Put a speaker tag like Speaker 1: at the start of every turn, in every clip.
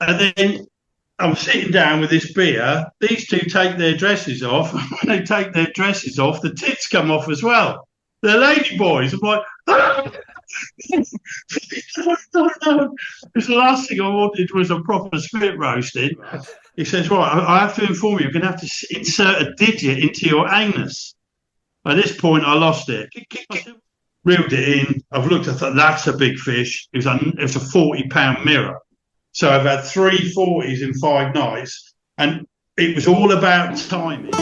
Speaker 1: And then I'm sitting down with this beer. These two take their dresses off. When they take their dresses off, the tits come off as well. They're lady boys. I'm like, no, no. Because the last thing I wanted was a proper spit roasting. He says, right, I have to inform you, you're going to have to insert a digit into your anus. At this point, I lost it. Reeled it in. I've looked, I thought, that's a big fish. It was a 40-pound mirror. So I've had 3 40s in 5 nights, and it was all about timing.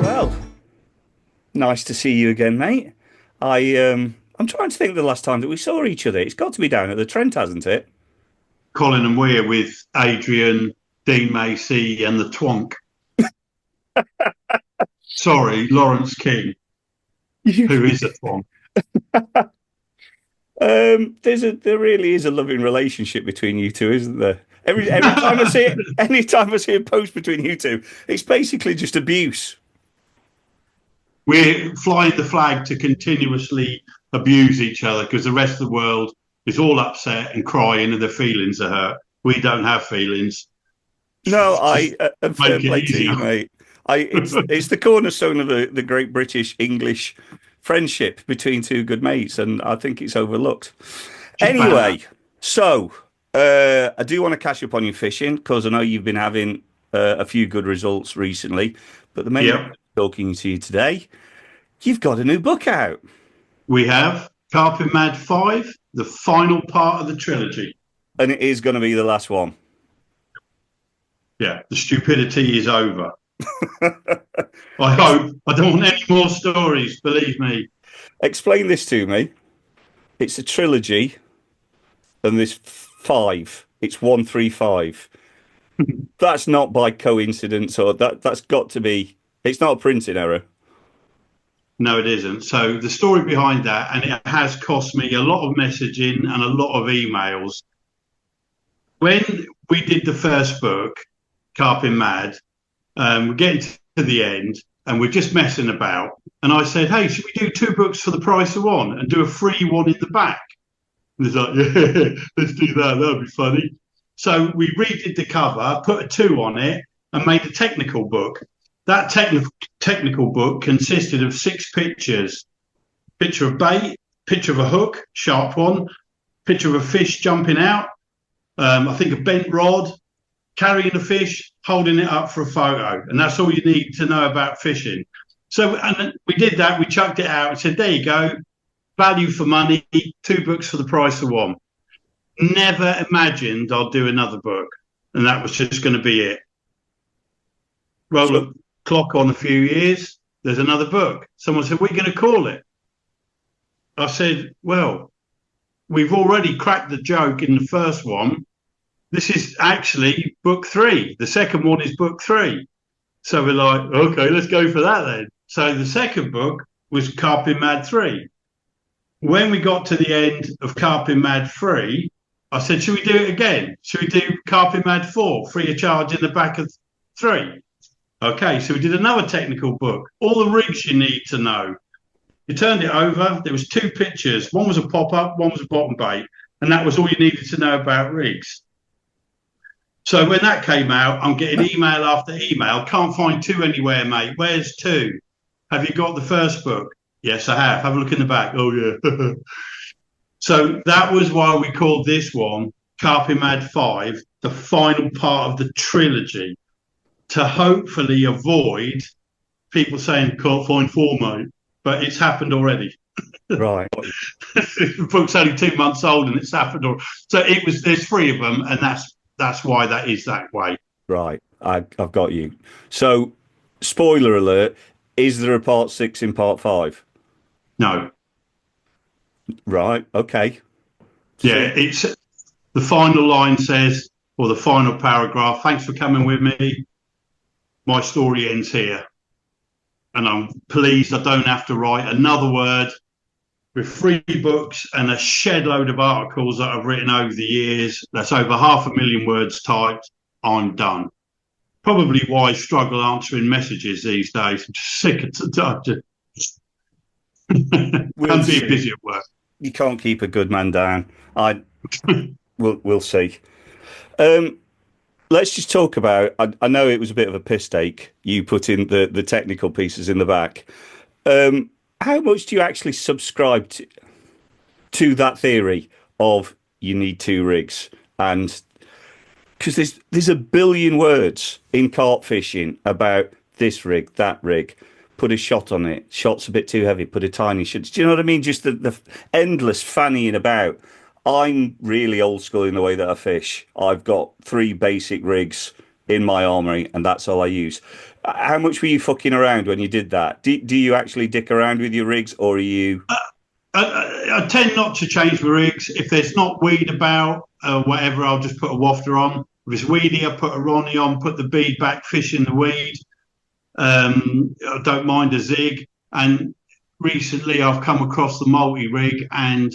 Speaker 2: Well, nice to see you again, mate. I'm trying to think of the last time that we saw each other. It's got to be down at the Trent, hasn't it?
Speaker 1: Colin and Weir with Adrian, Dean Macy, and the Twonk. Sorry, Lawrence King, who is a Twonk.
Speaker 2: There really is a loving relationship between you two, isn't there? Every time I see it, any time I see a post between you two, it's basically just abuse.
Speaker 1: We're flying the flag to continuously abuse each other because the rest of the world is all upset and crying and their feelings are hurt. We don't have feelings.
Speaker 2: No, fair
Speaker 1: Make it
Speaker 2: play to
Speaker 1: easy.
Speaker 2: you, mate. It's the cornerstone of the great British English friendship between two good mates, and I think it's overlooked. Anyway, so I do want to catch up on your fishing because I know you've been having a few good results recently. But the main
Speaker 1: Yep.
Speaker 2: reason I'm talking to you today, you've got a new book out.
Speaker 1: We have Carping MAD 5, the final part of the trilogy.
Speaker 2: And it is going to be the last one.
Speaker 1: Yeah, the stupidity is over. I hope. I don't want any more stories, believe me.
Speaker 2: Explain this to me. It's a trilogy, and there's 5. It's 135. That's not by coincidence, or that's got to be. It's not a printing error.
Speaker 1: No, it isn't. So the story behind that, and it has cost me a lot of messaging and a lot of emails. When we did the first book, Carping MAD, we're getting to the end and we're just messing about. And I said, hey, should we do 2 books for the price of one and do a free one in the back? And he's like, yeah, let's do that. That'll be funny. So we redid the cover, put a 2 on it, and made a technical book. That technical book consisted of 6 pictures: picture of bait, picture of a hook, sharp one, picture of a fish jumping out, I think a bent rod, carrying a fish, holding it up for a photo. And that's all you need to know about fishing. So and we did that. We chucked it out and said, there you go. Value for money, 2 books for the price of one. Never imagined I'd do another book. And that was just going to be it. Roll the clock on a few years, there's another book. Someone said, what are you going to call it? I said, well, we've already cracked the joke in the first one. This is actually book 3. The second one is book 3. So we're like, okay, let's go for that then. So the second book was Carping MAD 3. When we got to the end of Carping MAD 3, I said, should we do it again? Should we do Carping MAD 4, free of charge in the back of 3? Okay, so we did another technical book, all the rigs you need to know. You turned it over, there was 2 pictures. One was a pop-up, one was a bottom bait, and that was all you needed to know about rigs. So when that came out, I'm getting email after email. Can't find 2 anywhere, mate. Where's 2? Have you got the first book? Yes, I have. Have a look in the back. Oh, yeah. So that was why we called this one Carping MAD 5, the final part of the trilogy, to hopefully avoid people saying, can't find 4, mate. But it's happened already.
Speaker 2: Right.
Speaker 1: The book's only 2 months old and it's happened already. So there's 3 of them, and that's why that is that way.
Speaker 2: Right. I've got you. So, spoiler alert, is there a part 6 in part 5?
Speaker 1: No.
Speaker 2: Right. Okay.
Speaker 1: Yeah, it's the final line says, or the final paragraph, thanks for coming with me. My story ends here. And I'm pleased I don't have to write another word with 3 books and a shed load of articles that I've written over the years. That's over 500,000 words typed. I'm done. Probably why I struggle answering messages these days. I'm just sick of it. I'm being busy at work.
Speaker 2: You can't keep a good man down. We'll see. Let's just talk about. I know it was a bit of a piss take. You put in the technical pieces in the back. How much do you actually subscribe to that theory of you need 2 rigs? And because there's a billion words in carp fishing about this rig, that rig. Put a shot on it. Shot's a bit too heavy. Put a tiny shot. Do you know what I mean? Just the endless fannying about. I'm really old school in the way that I fish. I've got 3 basic rigs in my armory, and that's all I use. How much were you fucking around when you did that? Do you actually dick around with your rigs, or are you?
Speaker 1: I tend not to change my rigs. If there's not weed about, whatever, I'll just put a wafter on. If it's weedy, I put a Ronnie on, put the bead back, fish in the weed. I don't mind a zig. And recently I've come across the multi-rig, and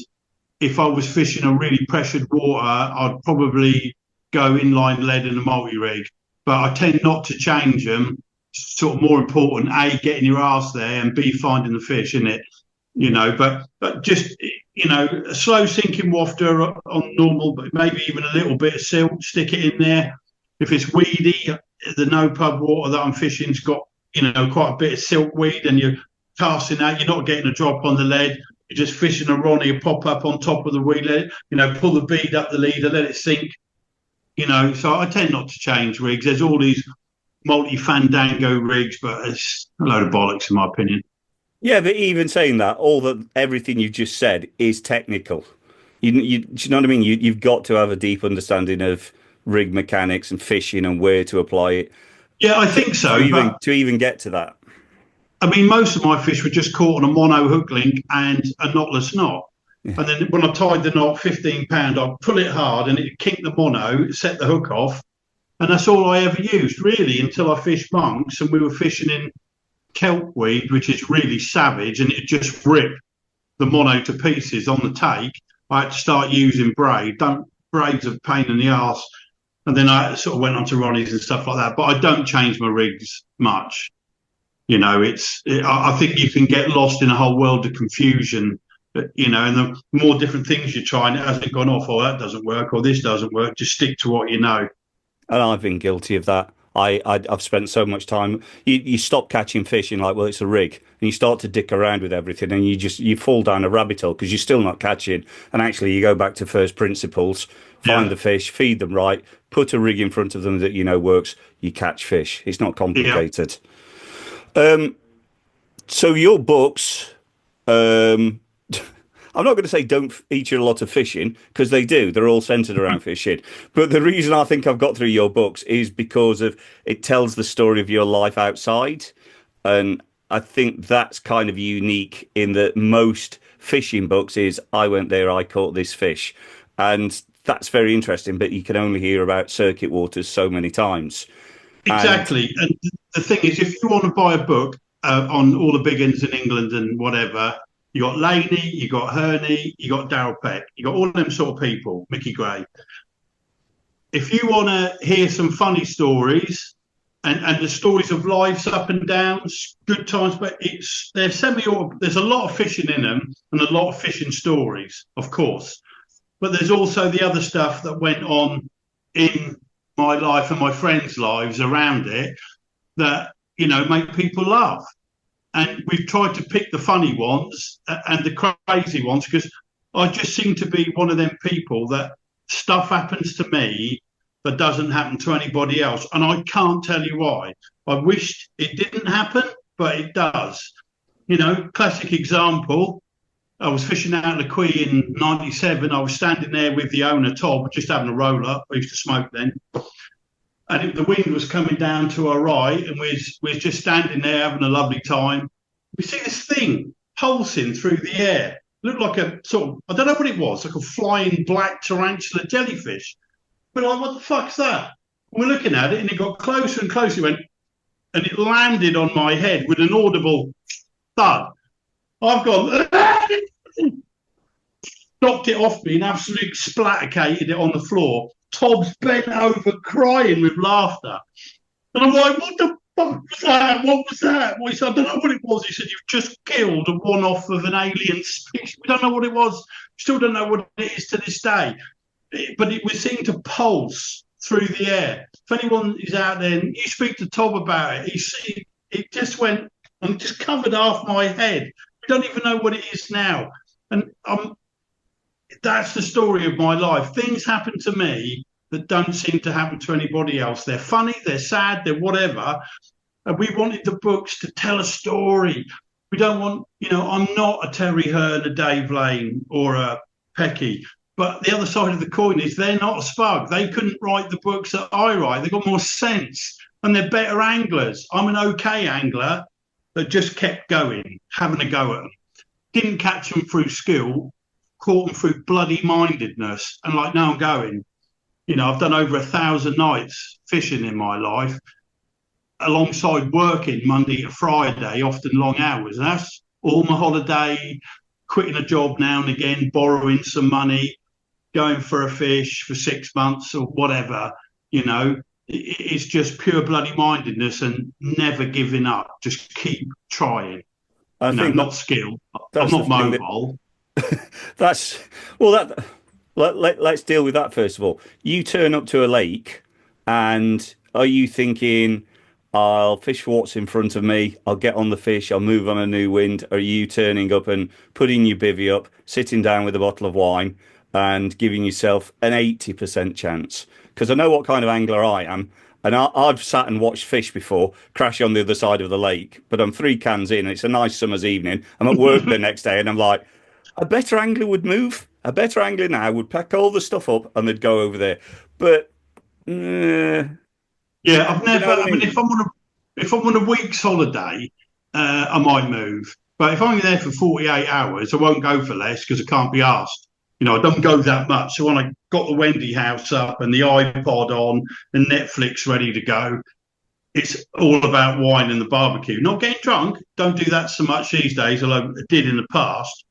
Speaker 1: if I was fishing a really pressured water, I'd probably go inline lead in a multi-rig. But I tend not to change them. It's sort of more important, A, getting your ass there, and B, finding the fish, isn't it? But just, a slow sinking wafter on normal, but maybe even a little bit of silt, stick it in there. If it's weedy, the no pub water that I'm fishing's got, quite a bit of silkweed, and you're casting out, you're not getting a drop on the lead. You're just fishing a Ronnie, you pop up on top of the weed, pull the bead up the leader, let it sink. So I tend not to change rigs. There's all these multi-fandango rigs, but it's a load of bollocks in my opinion.
Speaker 2: Yeah, but even saying that, everything you just said is technical. Do you know what I mean? You've got to have a deep understanding of rig mechanics and fishing and where to apply it.
Speaker 1: Yeah, I think so.
Speaker 2: To even get to that.
Speaker 1: I mean, most of my fish were just caught on a mono hook link and a knotless knot. Yeah. And then when I tied the knot, 15 pound, I'd pull it hard and it kinked the mono, set the hook off. And that's all I ever used, really, until I fished bunks and we were fishing in kelpweed, which is really savage, and it just ripped the mono to pieces on the take. I had to start using braid. Braids are a pain in the arse. And then I sort of went on to Ronnies and stuff like that. But I don't change my rigs much. I think you can get lost in a whole world of confusion. And the more different things you try, and it hasn't gone off, or that doesn't work, or this doesn't work. Just stick to what you know.
Speaker 2: And I've been guilty of that. I've spent so much time. You stop catching fish and like, well, it's a rig, and you start to dick around with everything, and you fall down a rabbit hole because you're still not catching. And actually, you go back to first principles, find the fish, feed them right, put a rig in front of them that works. You catch fish. It's not complicated. Yeah. So your books, I'm not going to say don't feature a lot of fishing, because they do. They're all centered around fishing. But the reason I think I've got through your books is because of it tells the story of your life outside. And I think that's kind of unique in that most fishing books is I went there, I caught this fish. And that's very interesting, but you can only hear about circuit waters so many times.
Speaker 1: Exactly. And the thing is, if you want to buy a book on all the big uns in England and whatever, you got Laney, you got Herney, you got Darryl Peck, you got all them sort of people, Mickey Gray. If you want to hear some funny stories and the stories of lives up and downs, good times, but there's a lot of fishing in them and a lot of fishing stories, of course. But there's also the other stuff that went on in my life and my friends' lives around it that, make people laugh. And we've tried to pick the funny ones and the crazy ones, because I just seem to be one of them people that stuff happens to me that doesn't happen to anybody else. And I can't tell you why. I wished it didn't happen, but it does. Classic example. I was fishing out of the Quay in 97. I was standing there with the owner, Tob, just having a roll up. I used to smoke then. And the wind was coming down to our right, and we're just standing there having a lovely time. We see this thing pulsing through the air. Looked like a sort of, I don't know what it was, like a flying black tarantula jellyfish. We're like, what the fuck's that? We're looking at it, and it got closer and closer. And it landed on my head with an audible thud. I've gone, knocked it off me and absolutely splattercated it on the floor. Tom's bent over crying with laughter. And I'm like, what the fuck was that? What was that? Well, he said, I don't know what it was. He said, you've just killed a one-off of an alien species. We don't know what it was. Still don't know what it is to this day. But it was seen to pulse through the air. If anyone is out there, and you speak to Tom about it, it just went and just covered half my head. We don't even know what it is now. And that's the story of my life. Things happen to me that don't seem to happen to anybody else. They're funny, they're sad, they're whatever. And we wanted the books to tell a story. We don't want, I'm not a Terry Hearn, a Dave Lane, or a Pecky. But the other side of the coin is they're not a spug. They couldn't write the books that I write. They've got more sense and they're better anglers. I'm an okay angler that just kept going, having a go at them. Didn't catch them through skill, caught them through bloody mindedness. And like, now I'm going. I've done over 1,000 nights fishing in my life, alongside working Monday to Friday, often long hours. And that's all my holiday, quitting a job now and again, borrowing some money, going for a fish for 6 months or whatever. It's just pure bloody mindedness and never giving up. Just keep trying.
Speaker 2: I think
Speaker 1: not skill. I'm not mobile.
Speaker 2: Let's deal with that first of all. You turn up to a lake, and are you thinking, I'll fish for what's in front of me, I'll get on the fish, I'll move on a new wind? Are you turning up and putting your bivvy up, sitting down with a bottle of wine and giving yourself an 80% chance? Because I know what kind of angler I am. And I've sat and watched fish before crash on the other side of the lake, but I'm 3 cans in, and it's a nice summer's evening. I'm at work the next day, and I'm like, a better angler would move. A better angler now would pack all the stuff up and they'd go over there. But
Speaker 1: yeah, I've never. I mean, if I'm on a week's holiday, I might move. But if I'm there for 48 hours, I won't go for less because I can't be asked. I don't go that much. So when I got the Wendy house up and the iPod on and Netflix ready to go, it's all about wine and the barbecue. Not getting drunk. Don't do that so much these days, although I did in the past.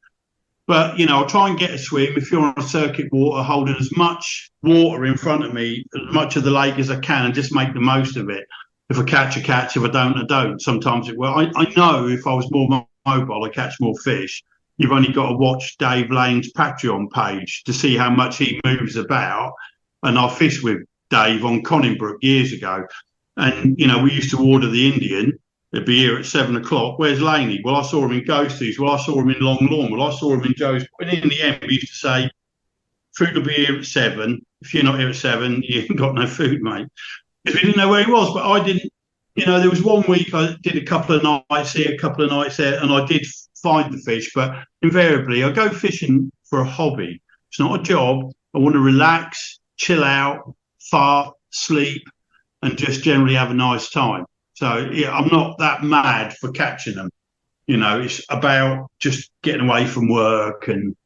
Speaker 1: But, I'll try and get a swim. If you're on a circuit water, holding as much water in front of me, as much of the lake as I can, and just make the most of it. If I catch, I catch. If I don't, I don't. Sometimes it will. I know if I was more mobile, I catch more fish. You've only got to watch Dave Lane's Patreon page to see how much he moves about. And I fished with Dave on Conningbrook years ago. And, we used to order the Indian. It'd be here at 7 o'clock. Where's Laney? Well, I saw him in Ghosties. Well, I saw him in Long Lawn. Well, I saw him in Joe's. And in the end, we used to say, food will be here at 7. If you're not here at 7, you ain't got no food, mate. Because we didn't know where he was. But I didn't, there was one week I did a couple of nights here, a couple of nights there, and I did find the fish. But invariably, I go fishing for a hobby. It's not a job. I want to relax, chill out, fart, sleep, and just generally have a nice time. So, yeah, I'm not that mad for catching them. It's about just getting away from work and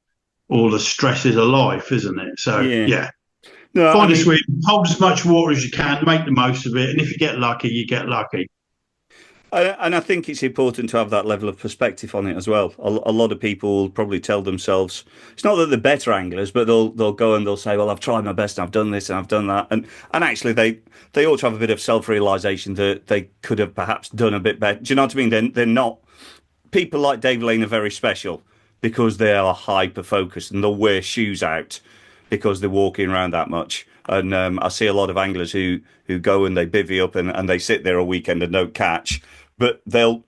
Speaker 1: all the stresses of life, isn't it? So, yeah. No, find a swim, hold as much water as you can, make the most of it. And if you get lucky, you get lucky.
Speaker 2: And I think it's important to have that level of perspective on it as well. A lot of people will probably tell themselves, it's not that they're better anglers, but they'll go and they'll say, well, I've tried my best and I've done this and I've done that. And actually they ought to have a bit of self-realization that they could have perhaps done a bit better. Do you know what I mean? They're not. People like Dave Lane are very special because they are hyper-focused and they'll wear shoes out because they're walking around that much. And I see a lot of anglers who go and they bivvy up and they sit there a weekend and don't catch. But they'll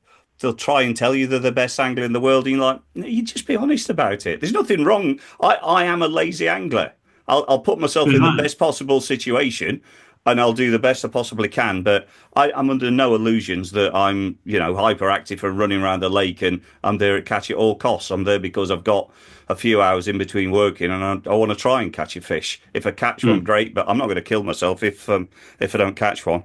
Speaker 2: try and tell you they're the best angler in the world, and you're like, you just be honest about it. There's nothing wrong. I am a lazy angler. I'll put myself in the best possible situation, and I'll do the best I possibly can. But I'm under no illusions that I'm, hyperactive and running around the lake, and I'm there at catch at all costs. I'm there because I've got a few hours in between working, and I want to try and catch a fish. If I catch one, great. But I'm not going to kill myself if I don't catch one.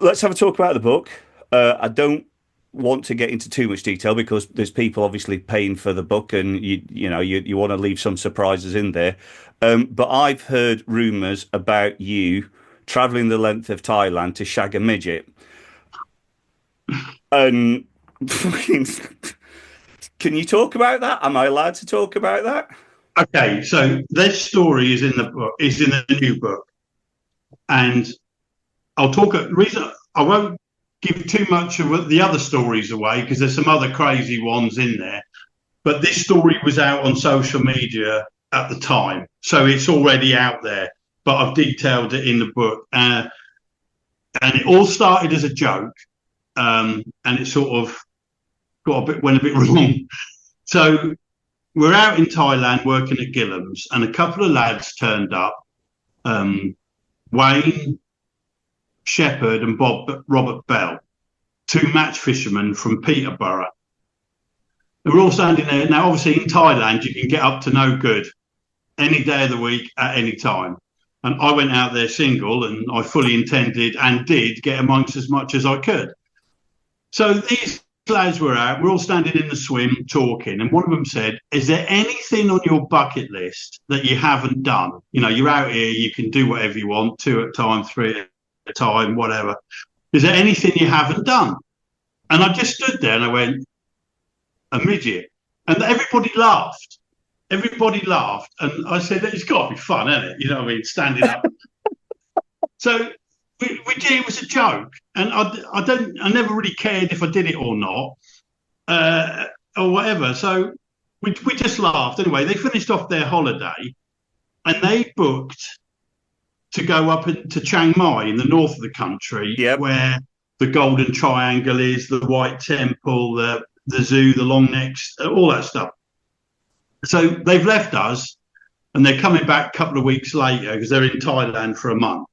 Speaker 2: Let's have a talk about the book. I don't want to get into too much detail because there's people obviously paying for the book, and you want to leave some surprises in there. But I've heard rumours about you travelling the length of Thailand to shag a midget, and Can you talk about that? Am I allowed to talk about that?
Speaker 1: Okay, so this story is in the book, is in the new book, and I'll talk. Reason I won't give too much of the other stories away because there's some other crazy ones in there. But this story was out on social media at the time, so it's already out there. But I've detailed it in the book, and it all started as a joke, and it sort of went a bit wrong. So we're out in Thailand working at Gillam's, and a couple of lads turned up. Wayne Shepherd and Robert Bell, two match fishermen from Peterborough. We're all standing there. Now, obviously, in Thailand, you can get up to no good any day of the week at any time. And I went out there single, and I fully intended and did get amongst as much as I could. So these lads were out. We're all standing in the swim talking. And one of them said, is there anything on your bucket list that you haven't done? You know, you're out here, you can do whatever you want, 2 at a time, 3 at a time, whatever. Is there anything you haven't done? And I just stood there and I went, a midget. And everybody laughed. Everybody laughed. And I said, it's got to be fun, isn't it? You know what I mean? Standing up. So we did, it was a joke. And I never really cared if I did it or not, or whatever. So we just laughed. Anyway, they finished off their holiday and they booked to go up to Chiang Mai in the north of the country, where the Golden Triangle is, the White Temple, the zoo, the long necks, all that stuff. So they've left us and they're coming back a couple of weeks later because they're in Thailand for a month.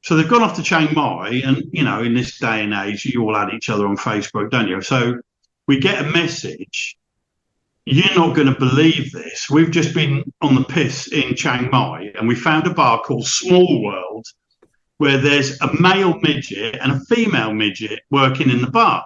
Speaker 1: So they've gone off to Chiang Mai, and, you know, in this day and age, you all add each other on Facebook, don't you? So we get a message. You're not going to believe this. We've just been on the piss in Chiang Mai and we found a bar called Small World where there's a male midget and a female midget working in the bar.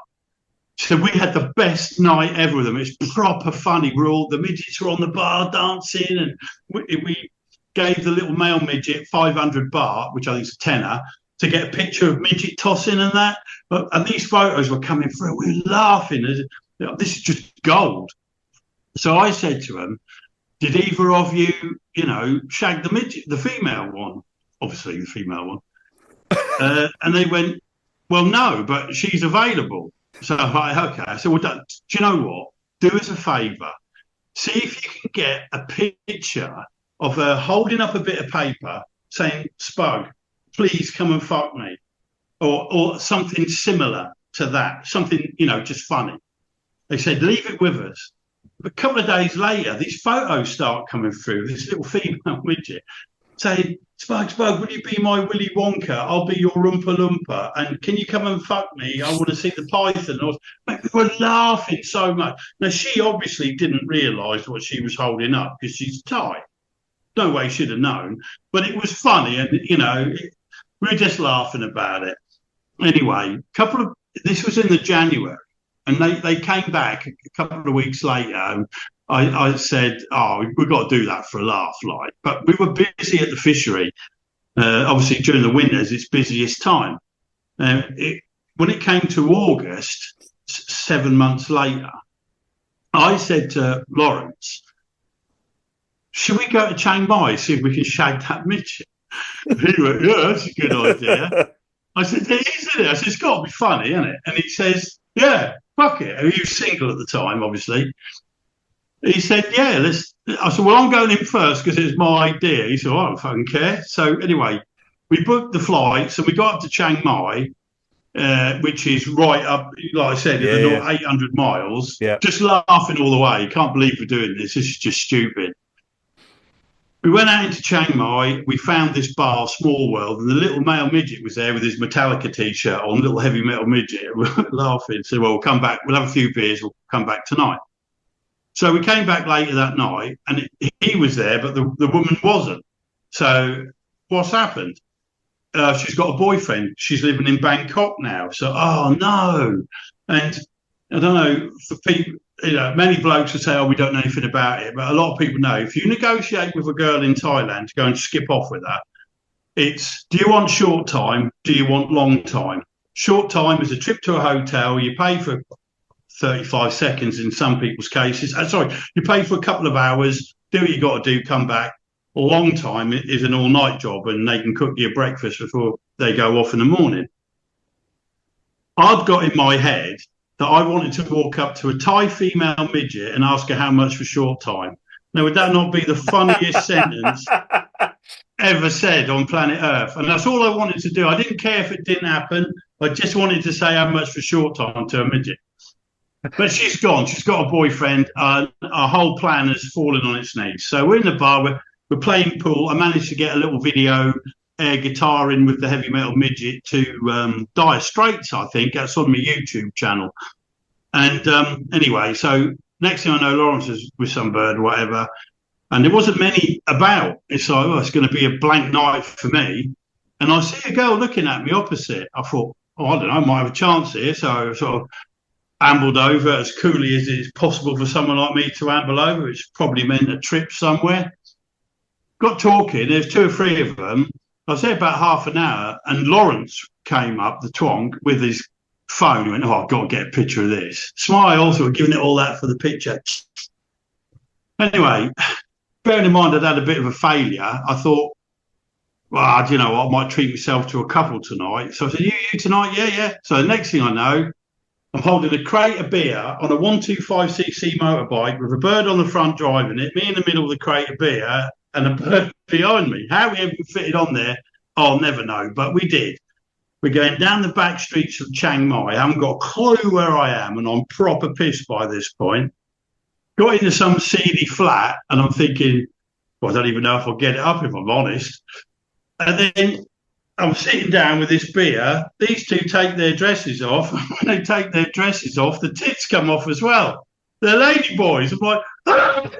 Speaker 1: So we had the best night ever with them. It's proper funny. The midgets were on the bar dancing, and we gave the little male midget 500 baht, which I think is a tenner, to get a picture of midget tossing and that. And these photos were coming through. We were laughing. This is just gold. So I said to them, did either of you, you know, shag the midget, the female one? Obviously the female one. And they went, well, no, but she's available. So I'm like, okay. I said, well, do you know what? Do us a favour. See if you can get a picture of her holding up a bit of paper saying, Spug, please come and fuck me. Or something similar to that. Something, you know, just funny. They said, leave it with us. A couple of days later, these photos start coming through, this little female midget saying, Spug, will you be my Willy Wonka? I'll be your Oompa Loompa. And can you come and fuck me? I want to see the python. We were laughing so much. Now, she obviously didn't realise what she was holding up because she's Thai. No way she'd have known. But it was funny. And, you know, we were just laughing about it. Anyway, this was in the January. And they came back a couple of weeks later. And I said, we've got to do that for a laugh, like. But we were busy at the fishery. Obviously, during the winters, it's busiest time. When it came to August, 7 months later, I said to Lawrence, should we go to Chiang Mai, see if we can shag that midget? He went, yeah, that's a good idea. I said, it is, isn't it? I said, it's got to be funny, isn't it? And he says, yeah, fuck it. He was single at the time, obviously. He said, yeah, let's. I said, well, I'm going in first because it's my idea. He said, I don't fucking care. So anyway, we booked the flights and we got up to Chiang Mai, which is right up, like I said, 800 miles. Yeah. Just laughing all the way. Can't believe we're doing this. This is just stupid. We went out into Chiang Mai. We found this bar, Small World, and the little male midget was there with his Metallica T-shirt on, little heavy metal midget. We were laughing. So, well, we'll come back. We'll have a few beers. We'll come back tonight. So we came back later that night, and he was there, but the woman wasn't. So what's happened? She's got a boyfriend. She's living in Bangkok now. So, oh, no. And I don't know, for people, you know, many blokes will say, we don't know anything about it. But a lot of people know if you negotiate with a girl in Thailand to go and skip off with her, it's, do you want short time? Do you want long time? Short time is a trip to a hotel. You pay for 35 seconds in some people's cases. Sorry, you pay for a couple of hours, do what you got to do, come back. A long time is an all-night job, and they can cook you breakfast before they go off in the morning. I'd got in my head that I wanted to walk up to a Thai female midget and ask her how much for short time. Now, would that not be the funniest sentence ever said on planet Earth? And that's all I wanted to do. I didn't care if it didn't happen. I just wanted to say how much for short time to a midget. But she's gone. She's got a boyfriend. Our whole plan has fallen on its knees. So we're in the bar. We're playing pool. I managed to get a little video air guitar in with the heavy metal midget to Dire Straits, I think. That's on my YouTube channel. And anyway, so next thing I know, Lawrence is with some bird or whatever. And there wasn't many about. It's like, oh, it's going to be a blank night for me. And I see a girl looking at me opposite. I thought, oh, I don't know, I might have a chance here. So I sort of ambled over as coolly as it's possible for someone like me to amble over, which probably meant a trip somewhere. Got talking. There's 2 or 3 of them. I was there about half an hour, and Lawrence came up, the twonk, with his phone. He went, oh, I've got to get a picture of this. Smiles, we're giving it all that for the picture. Anyway, bearing in mind I'd had a bit of a failure, I thought, well, do you know what, I might treat myself to a couple tonight. So I said, you tonight? Yeah. So the next thing I know, I'm holding a crate of beer on a 125cc motorbike with a bird on the front driving it, me in the middle of the crate of beer, and a bird behind me. How we ever fitted on there, I'll never know, but we did. We're going down the back streets of Chiang Mai. I haven't got a clue where I am, and I'm proper pissed by this point. Got into some seedy flat, and I'm thinking, well, I don't even know if I'll get it up, if I'm honest. And then I'm sitting down with this beer. These 2 take their dresses off. When they take their dresses off, the tits come off as well. They're lady boys. I'm like, ah!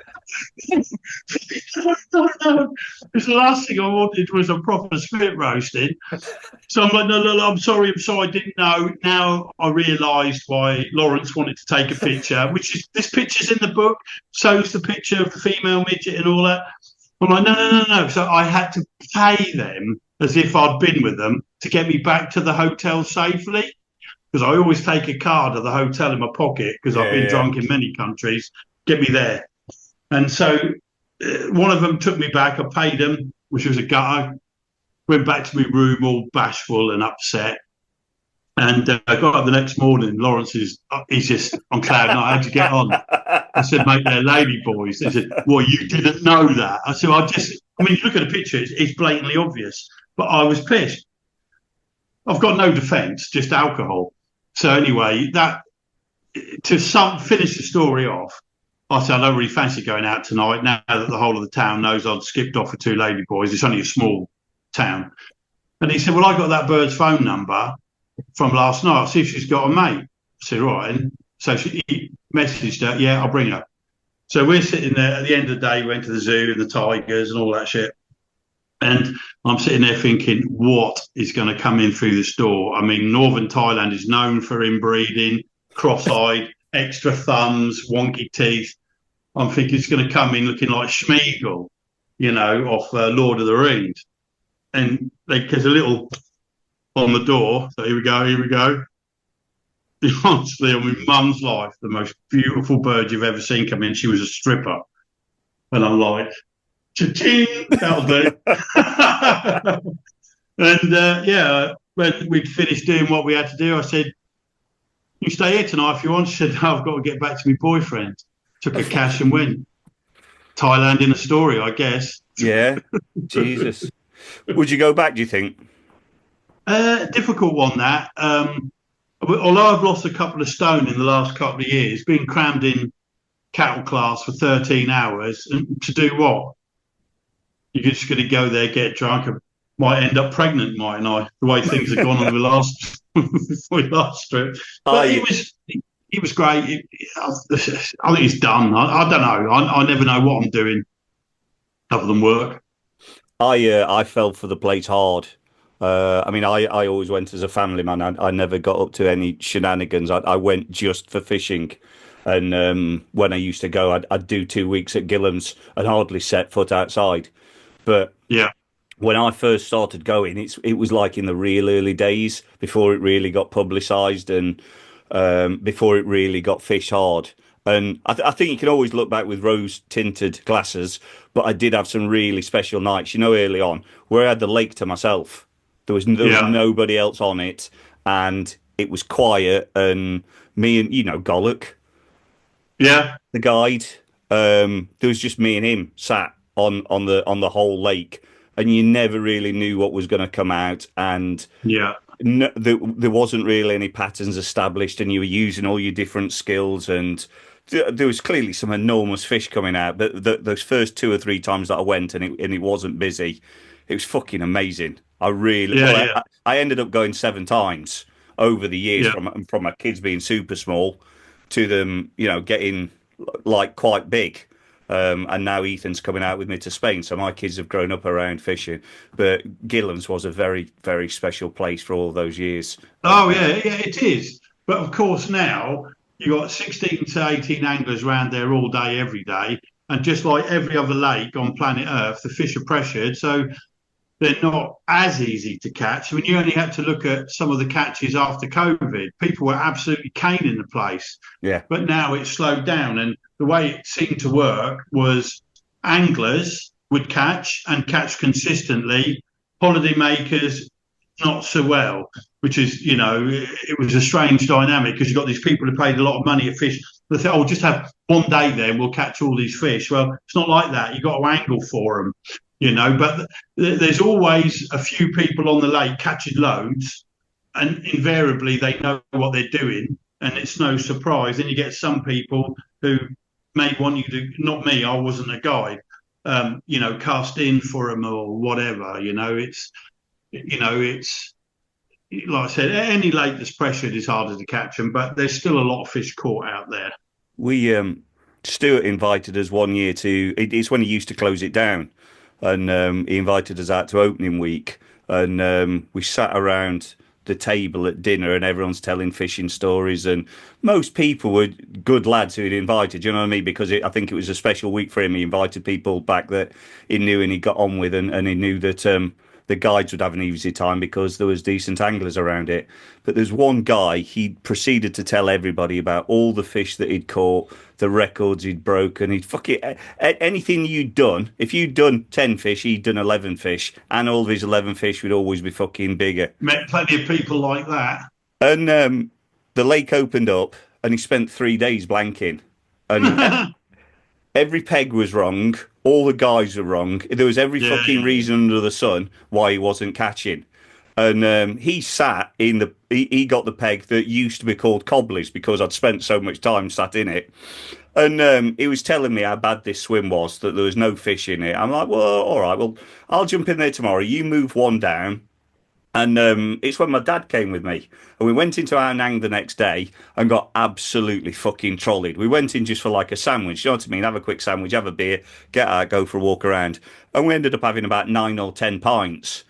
Speaker 1: No. Because the last thing I wanted was a proper spit roasting. So I'm like, no, I'm sorry, I didn't know. Now I realised why Lawrence wanted to take a picture, which is, this picture's in the book, so's the picture of the female midget and all that. I'm like, no. So I had to pay them as if I'd been with them to get me back to the hotel safely. Because I always take a card of the hotel in my pocket, because I've been drunk in many countries, get me there. And so one of them took me back. I paid them, which was a gutter. Went back to my room all bashful and upset. And I got up the next morning. Lawrence he's just on cloud nine. How'd you get on? I said, mate, they're lady boys. They said, well, you didn't know that. I said, I mean, you look at the picture, it's blatantly obvious. But I was pissed. I've got no defence, just alcohol. So anyway, finish the story off, I said, I don't really fancy going out tonight now that the whole of the town knows I'd skipped off with 2 lady boys. It's only a small town. And he said, well, I got that bird's phone number from last night. I'll see if she's got a mate. I said, right. And so he messaged her, yeah, I'll bring her. So we're sitting there at the end of the day, we went to the zoo and the tigers and all that shit. And I'm sitting there thinking, what is going to come in through this door? I mean, northern Thailand is known for inbreeding, cross-eyed, extra thumbs, wonky teeth. I'm thinking it's going to come in looking like Schmeagol, off Lord of the Rings. And there's a little on the door. So here we go. Honestly, on my mum's life, the most beautiful bird you've ever seen come in. She was a stripper. And I'm like, cha-ching, that'll do. And when we'd finished doing what we had to do, I said, you stay here tonight if you want. She said, no, I've got to get back to my boyfriend. Took her cash and went. Thailand in a story, I guess.
Speaker 2: Yeah, Jesus. Would you go back, do you think?
Speaker 1: Difficult one, that. Although I've lost a couple of stone in the last couple of years, being crammed in cattle class for 13 hours, and to do what? You're just going to go there, get drunk, and might end up pregnant, mightn't I? The way things have gone on the last trip. But he was great. I think he's done. I don't know. I never know what I'm doing other than work.
Speaker 2: I fell for the place hard. I mean, I always went as a family man. I never got up to any shenanigans. I went just for fishing. And when I used to go, I'd do 2 weeks at Gillam's and hardly set foot outside. But
Speaker 1: yeah,
Speaker 2: when I first started going, it was like in the real early days before it really got publicised. And before it really got fish hard. And I think you can always look back with rose tinted glasses, but I did have some really special nights, early on where I had the lake to myself. There was
Speaker 1: Yeah,
Speaker 2: nobody else on it, and it was quiet. And me and Gollock,
Speaker 1: yeah,
Speaker 2: the guide, there was just me and him sat on the whole lake, and you never really knew what was going to come out. And
Speaker 1: yeah,
Speaker 2: no, there wasn't really any patterns established, and you were using all your different skills, and there was clearly some enormous fish coming out. But those first two or three times that I went, and it wasn't busy, it was fucking amazing. I really
Speaker 1: yeah,
Speaker 2: well,
Speaker 1: yeah,
Speaker 2: I ended up going 7 times over the years,
Speaker 1: yeah.
Speaker 2: from my kids being super small to them, getting like quite big. And now Ethan's coming out with me to Spain, so my kids have grown up around fishing. But Gillen's was a very, very special place for all those years.
Speaker 1: Oh, yeah, yeah, it is. But of course, now you got 16 to 18 anglers around there all day, every day. And just like every other lake on planet Earth, the fish are pressured. So they're not as easy to catch. I mean, you only had to look at some of the catches after COVID. People were absolutely caning the place,
Speaker 2: Yeah,
Speaker 1: but now it's slowed down. And the way it seemed to work was anglers would catch and catch consistently, holidaymakers not so well, which is, it was a strange dynamic because you've got these people who paid a lot of money to fish. They say, oh, just have one day there and we'll catch all these fish. Well, it's not like that. You've got to angle for them, but there's always a few people on the lake catching loads, and invariably they know what they're doing, and it's no surprise. Then you get some people who may want you to, not me, I wasn't a guide, cast in for them or whatever. It's like I said, any lake that's pressured is harder to catch them, but there's still a lot of fish caught out there.
Speaker 2: we Stuart invited us one year to. It's when he used to close it down, and he invited us out to opening week, and we sat around the table at dinner, and everyone's telling fishing stories, and most people were good lads who he'd invited. You know what I mean? Because I think it was a special week for him. He invited people back that he knew and he got on with, and he knew that the guides would have an easy time because there was decent anglers around it. But there's one guy, he proceeded to tell everybody about all the fish that he'd caught, the records he'd broken. He'd fucking anything you'd done. If you'd done 10 fish, he'd done 11 fish, and all of his 11 fish would always be fucking bigger.
Speaker 1: Met plenty of people like that.
Speaker 2: And the lake opened up, and he spent 3 days blanking, and every peg was wrong. All the guys were wrong. There was every
Speaker 1: Yeah,
Speaker 2: fucking reason under the sun why he wasn't catching. And he sat in he got the peg that used to be called Cobley's because I'd spent so much time sat in it. And he was telling me how bad this swim was, that there was no fish in it. I'm like, well, all right, well, I'll jump in there tomorrow. You move one down. And it's when my dad came with me. And we went into our nang the next day and got absolutely fucking trolleyed. We went in just for like a sandwich, you know what I mean? Have a quick sandwich, have a beer, get out, go for a walk around. And we ended up having about 9 or 10 pints.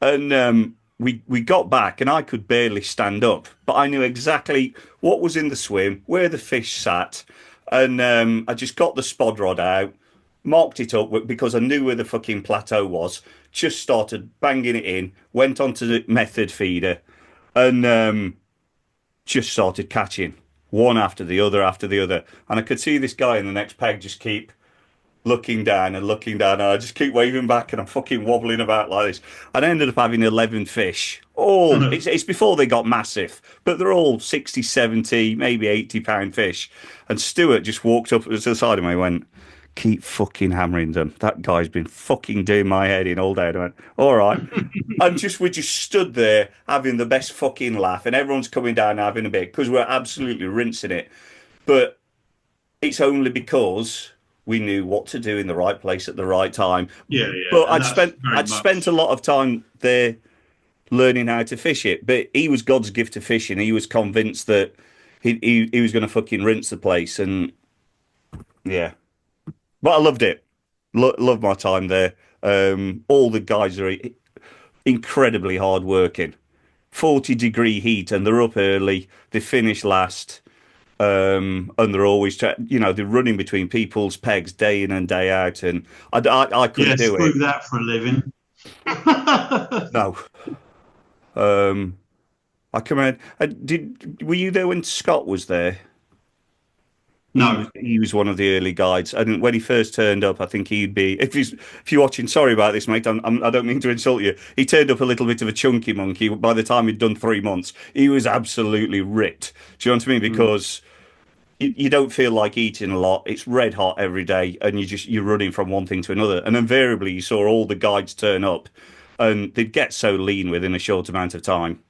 Speaker 2: And we got back, and I could barely stand up. But I knew exactly what was in the swim, where the fish sat. And I just got the spod rod out, marked it up because I knew where the fucking plateau was, just started banging it in, went onto the method feeder, and just started catching one after the other after the other. And I could see this guy in the next peg just keep looking down and looking down, and I just keep waving back, and I'm fucking wobbling about like this. And I ended up having 11 fish. All it's before they got massive, but they're all 60, 70, maybe 80 pound fish. And Stuart just walked up to the side of me and went, keep fucking hammering them. That guy's been fucking doing my head in all day. And I went, all right. And we just stood there having the best fucking laugh, and everyone's coming down and having a bit because we're absolutely rinsing it. But it's only because we knew what to do in the right place at the right time.
Speaker 1: Yeah, yeah.
Speaker 2: But
Speaker 1: And
Speaker 2: I'd spent a lot of time there learning how to fish it. But he was God's gift to fishing. He was convinced that he was going to fucking rinse the place, and yeah. But I loved it. Loved my time there. All the guys are incredibly hard working. 40-degree heat, and they're up early. They finish last. And they're always, they're running between people's pegs day in and day out, and I couldn't do
Speaker 1: screw
Speaker 2: it.
Speaker 1: that for a living.
Speaker 2: No. Um, I commend. Were you there when Scott was there?
Speaker 1: No.
Speaker 2: He was one of the early guides, and when he first turned up, I think he'd be. If you're watching, sorry about this, mate. I don't mean to insult you. He turned up a little bit of a chunky monkey. By the time he'd done 3 months, he was absolutely ripped. Do you know what I mean? Because you don't feel like eating a lot. It's red hot every day, and you're running from one thing to another. And invariably, you saw all the guides turn up, and they'd get so lean within a short amount of time.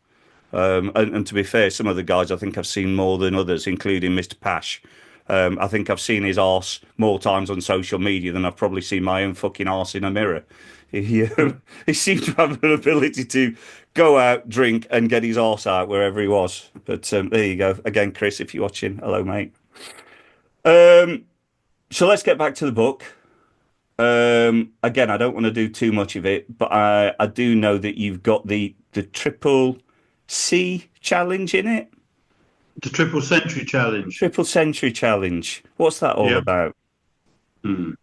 Speaker 2: And to be fair, some of the guys I think I've seen more than others, including Mr. Pash. I think I've seen his arse more times on social media than I've probably seen my own fucking arse in a mirror. He seemed to have an ability to go out, drink, and get his arse out wherever he was. But there you go. Again, Chris, if you're watching, hello, mate. So let's get back to the book. Again, I don't want to do too much of it, but I do know that you've got the triple C challenge in it.
Speaker 1: The Triple Century Challenge.
Speaker 2: Triple Century Challenge. What's that all about?
Speaker 1: Any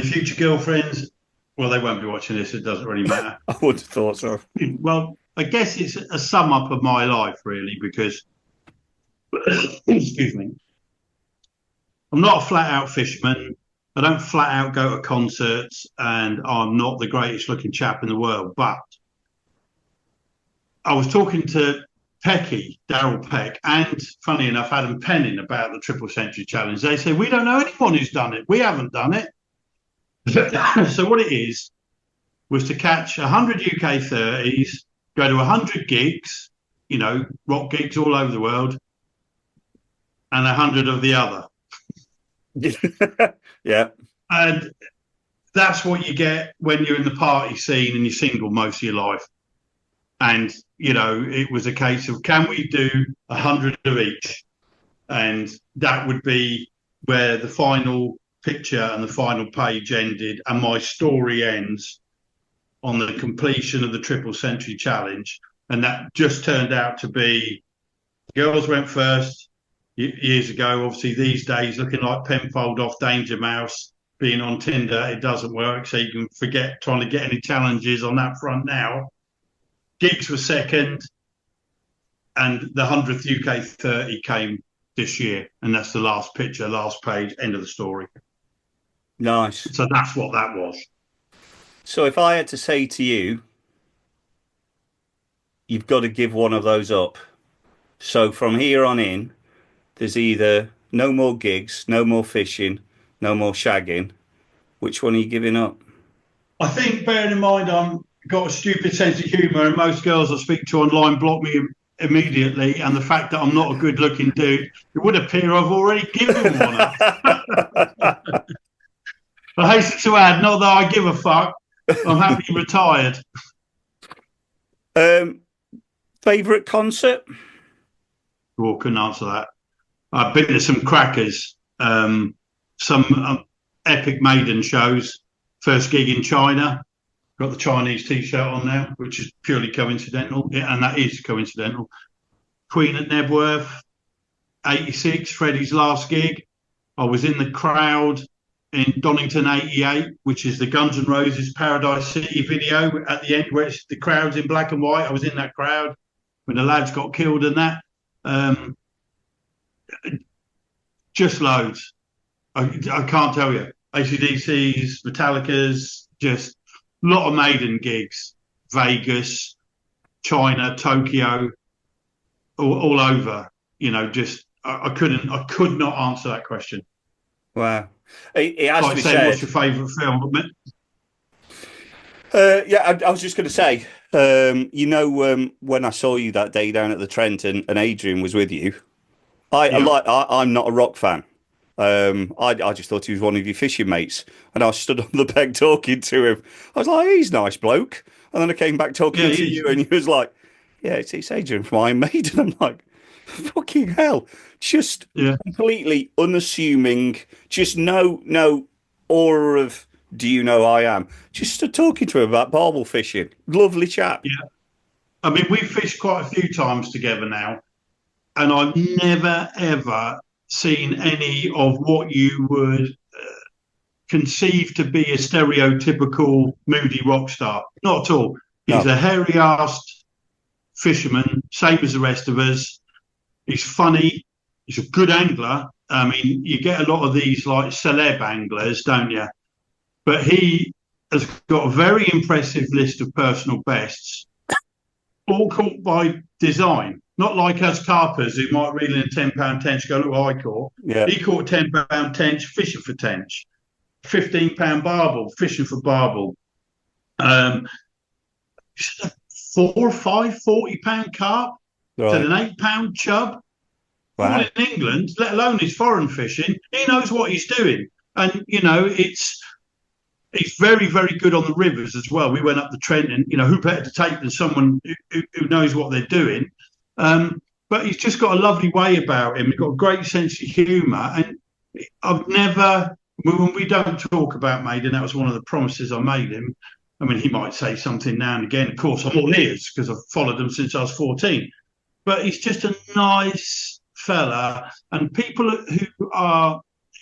Speaker 1: future girlfriends? Well, they won't be watching this. It doesn't really matter.
Speaker 2: I would have thought so.
Speaker 1: Well, I guess it's a sum up of my life, really, because, excuse me, I'm not a flat out fisherman. I don't flat out go to concerts, and I'm not the greatest looking chap in the world. But I was talking to Pecky, Daryl Peck, and funny enough, Adam Penning about the Triple Century Challenge. They say, we don't know anyone who's done it. We haven't done it. So what it is was to catch 100 UK 30s, go to 100 gigs, rock gigs all over the world, and 100 of the other.
Speaker 2: Yeah.
Speaker 1: And that's what you get when you're in the party scene and you're single most of your life. And, it was a case of, can we do 100 of each? And that would be where the final picture and the final page ended. And my story ends on the completion of the Triple Century Challenge. And that just turned out to be, girls went first years ago. Obviously, these days, looking like Penfold off Danger Mouse, being on Tinder, it doesn't work. So you can forget trying to get any challenges on that front now. Gigs were second, and the 100th UK 30 came this year, and that's the last picture, last page, end of the story.
Speaker 2: Nice.
Speaker 1: So that's what that was.
Speaker 2: So if I had to say to you, you've got to give one of those up. So from here on in, there's either no more gigs, no more fishing, no more shagging. Which one are you giving up?
Speaker 1: I think, bearing in mind I've got a stupid sense of humour, and most girls I speak to online block me immediately, and the fact that I'm not a good-looking dude, it would appear I've already given one up. I hasten to add, not that I give a fuck, I'm happily retired.
Speaker 2: Favourite concert?
Speaker 1: Well, couldn't answer that. I've been to some crackers, some epic Maiden shows. First gig in China, got the Chinese T-shirt on now, which is purely coincidental, and that is coincidental. Queen at Nebworth, 86, Freddie's last gig. I was in the crowd in Donington 88, which is the Guns N' Roses Paradise City video at the end, where it's the crowd's in black and white. I was in that crowd when the lads got killed and that. Just loads. I can't tell you. AC/DC's, Metallica's, just a lot of Maiden gigs. Vegas, China, Tokyo, all over. I could not answer that question.
Speaker 2: Wow. It has to be
Speaker 1: said,
Speaker 2: said.
Speaker 1: What's your favourite film?
Speaker 2: I was just going to say, when I saw you that day down at the Trent and Adrian was with you, I'm not a rock fan. I just thought he was one of your fishing mates, and I stood on the peg talking to him. I was like, he's a nice bloke. And then I came back talking to you, and he was like, yeah, it's Adrian from Iron Maiden. I'm like, fucking hell. Just completely unassuming, just no aura of, do you know I am? Just stood talking to him about barbel fishing. Lovely chap.
Speaker 1: Yeah. I mean, we've fished quite a few times together now, and I've never, ever seen any of what you would conceive to be a stereotypical moody rock star. Not at all. He's a hairy-assed fisherman, same as the rest of us. He's funny. He's a good angler. I mean, you get a lot of these like celeb anglers, don't you? But he has got a very impressive list of personal bests, all caught by design. Not like us carpers who might reel in a £10 tench, go, look what I caught.
Speaker 2: Yeah.
Speaker 1: He caught a £10 tench, fishing for tench. £15 barbel, fishing for barbel. 4 or 5 £40 carp
Speaker 2: Right.
Speaker 1: to an £8 chub.
Speaker 2: Wow.
Speaker 1: All in England, let alone his foreign fishing. He knows what he's doing. And, you know, it's very, very good on the rivers as well. We went up the Trent and, you know, who better to take than someone who knows what they're doing. But he's just got a lovely way about him. He's got a great sense of humour. And I've never, when we don't talk about Maiden, that was one of the promises I made him. I mean, he might say something now and again. Of course, I'm all ears because I've followed him since I was 14. But he's just a nice fella. And people who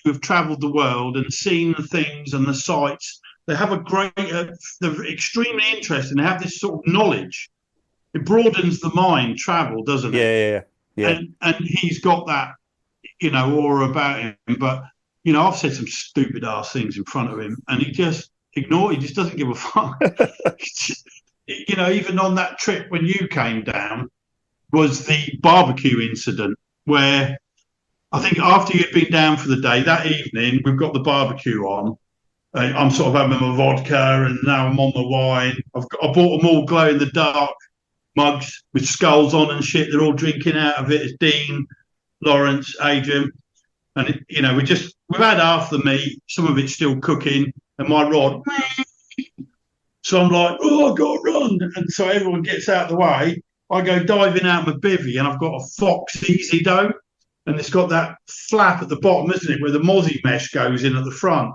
Speaker 1: have travelled the world and seen the things and the sights, they have a great, they're extremely interesting. They have this sort of knowledge. It broadens the mind, travel, doesn't it?
Speaker 2: Yeah.
Speaker 1: And he's got that, you know, aura about him. But, you know, I've said some stupid ass things in front of him and he just ignores, he just doesn't give a fuck. You know, even on that trip when you came down was the barbecue incident where I think after you'd been down for the day, that evening, we've got the barbecue on. I'm sort of having my vodka and now I'm on the wine. I bought them all glow in the dark mugs with skulls on and shit. They're all drinking out of it. It's Dean, Lawrence, Adrian. And, you know, we've had half the meat. Some of it's still cooking. And my rod. So I'm like, oh, I've got to run. And so everyone gets out of the way. I go diving out my bivvy and I've got a Fox Easy Dough. And it's got that flap at the bottom, isn't it, where the mozzie mesh goes in at the front.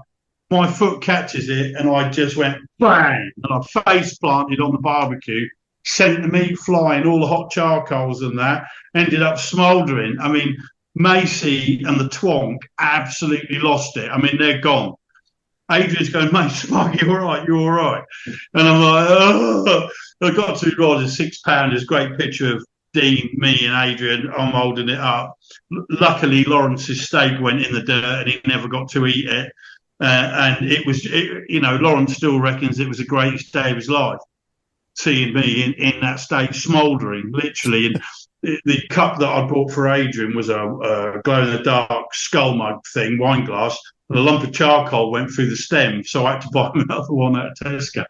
Speaker 1: My foot catches it, and I just went bang, and I face planted on the barbecue, sent the meat flying, all the hot charcoals and that, ended up smouldering. I mean, Macy and the Twonk absolutely lost it. I mean, they're gone. Adrian's going, mate, Smug, you all right? You all right? And I'm like, oh. I got 2 rods, a £6. Great picture of Dean, me and Adrian. I'm holding it up. Luckily, Lawrence's steak went in the dirt and he never got to eat it. And it was, you know, Lawrence still reckons it was the greatest day of his life, seeing me in that state smouldering, literally. And the cup that I bought for Adrian was a glow-in-the-dark skull mug thing, wine glass, and a lump of charcoal went through the stem, so I had to buy another one at Tesco.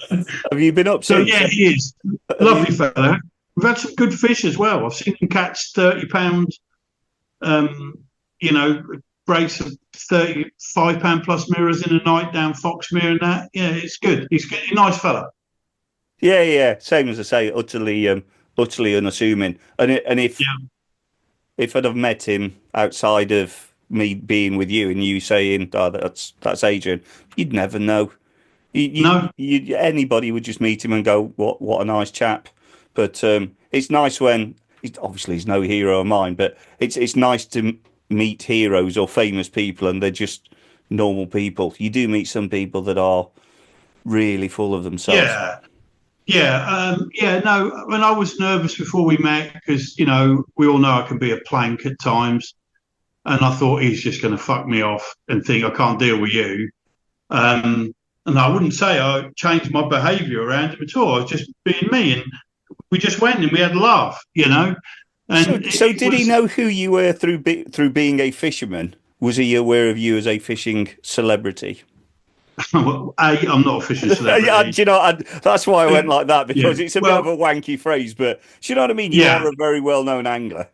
Speaker 2: Have you been up to?
Speaker 1: So, yeah, he is. Lovely fella. We've had some good fish as well. I've seen him catch £30, you know, brace of £35 plus mirrors in a night down Foxmere and that. Yeah, it's good. He's a nice fella.
Speaker 2: Yeah. Same as I say, utterly unassuming. And if I'd have met him outside of me being with you and you saying, "Oh, that's Adrian," you'd never know. No, anybody would just meet him and go, "What a nice chap." But it's nice when he's no hero of mine, but it's nice to meet heroes or famous people and they're just normal people. You do meet some people that are really full of themselves. No,
Speaker 1: I mean, I was nervous before we met because, you know, we all know I can be a plank at times. And I thought he's just going to fuck me off and think I can't deal with you. And I wouldn't say I changed my behaviour around him at all. I was just being me. And we just went and we had a laugh, you know. And
Speaker 2: so did he know who you were through being a fisherman? Was he aware of you as a fishing celebrity?
Speaker 1: Well, I'm not a fishing celebrity.
Speaker 2: Do you know, that's why I went like that, because it's a bit of a wanky phrase, but do you know what I mean? You are a very well-known angler.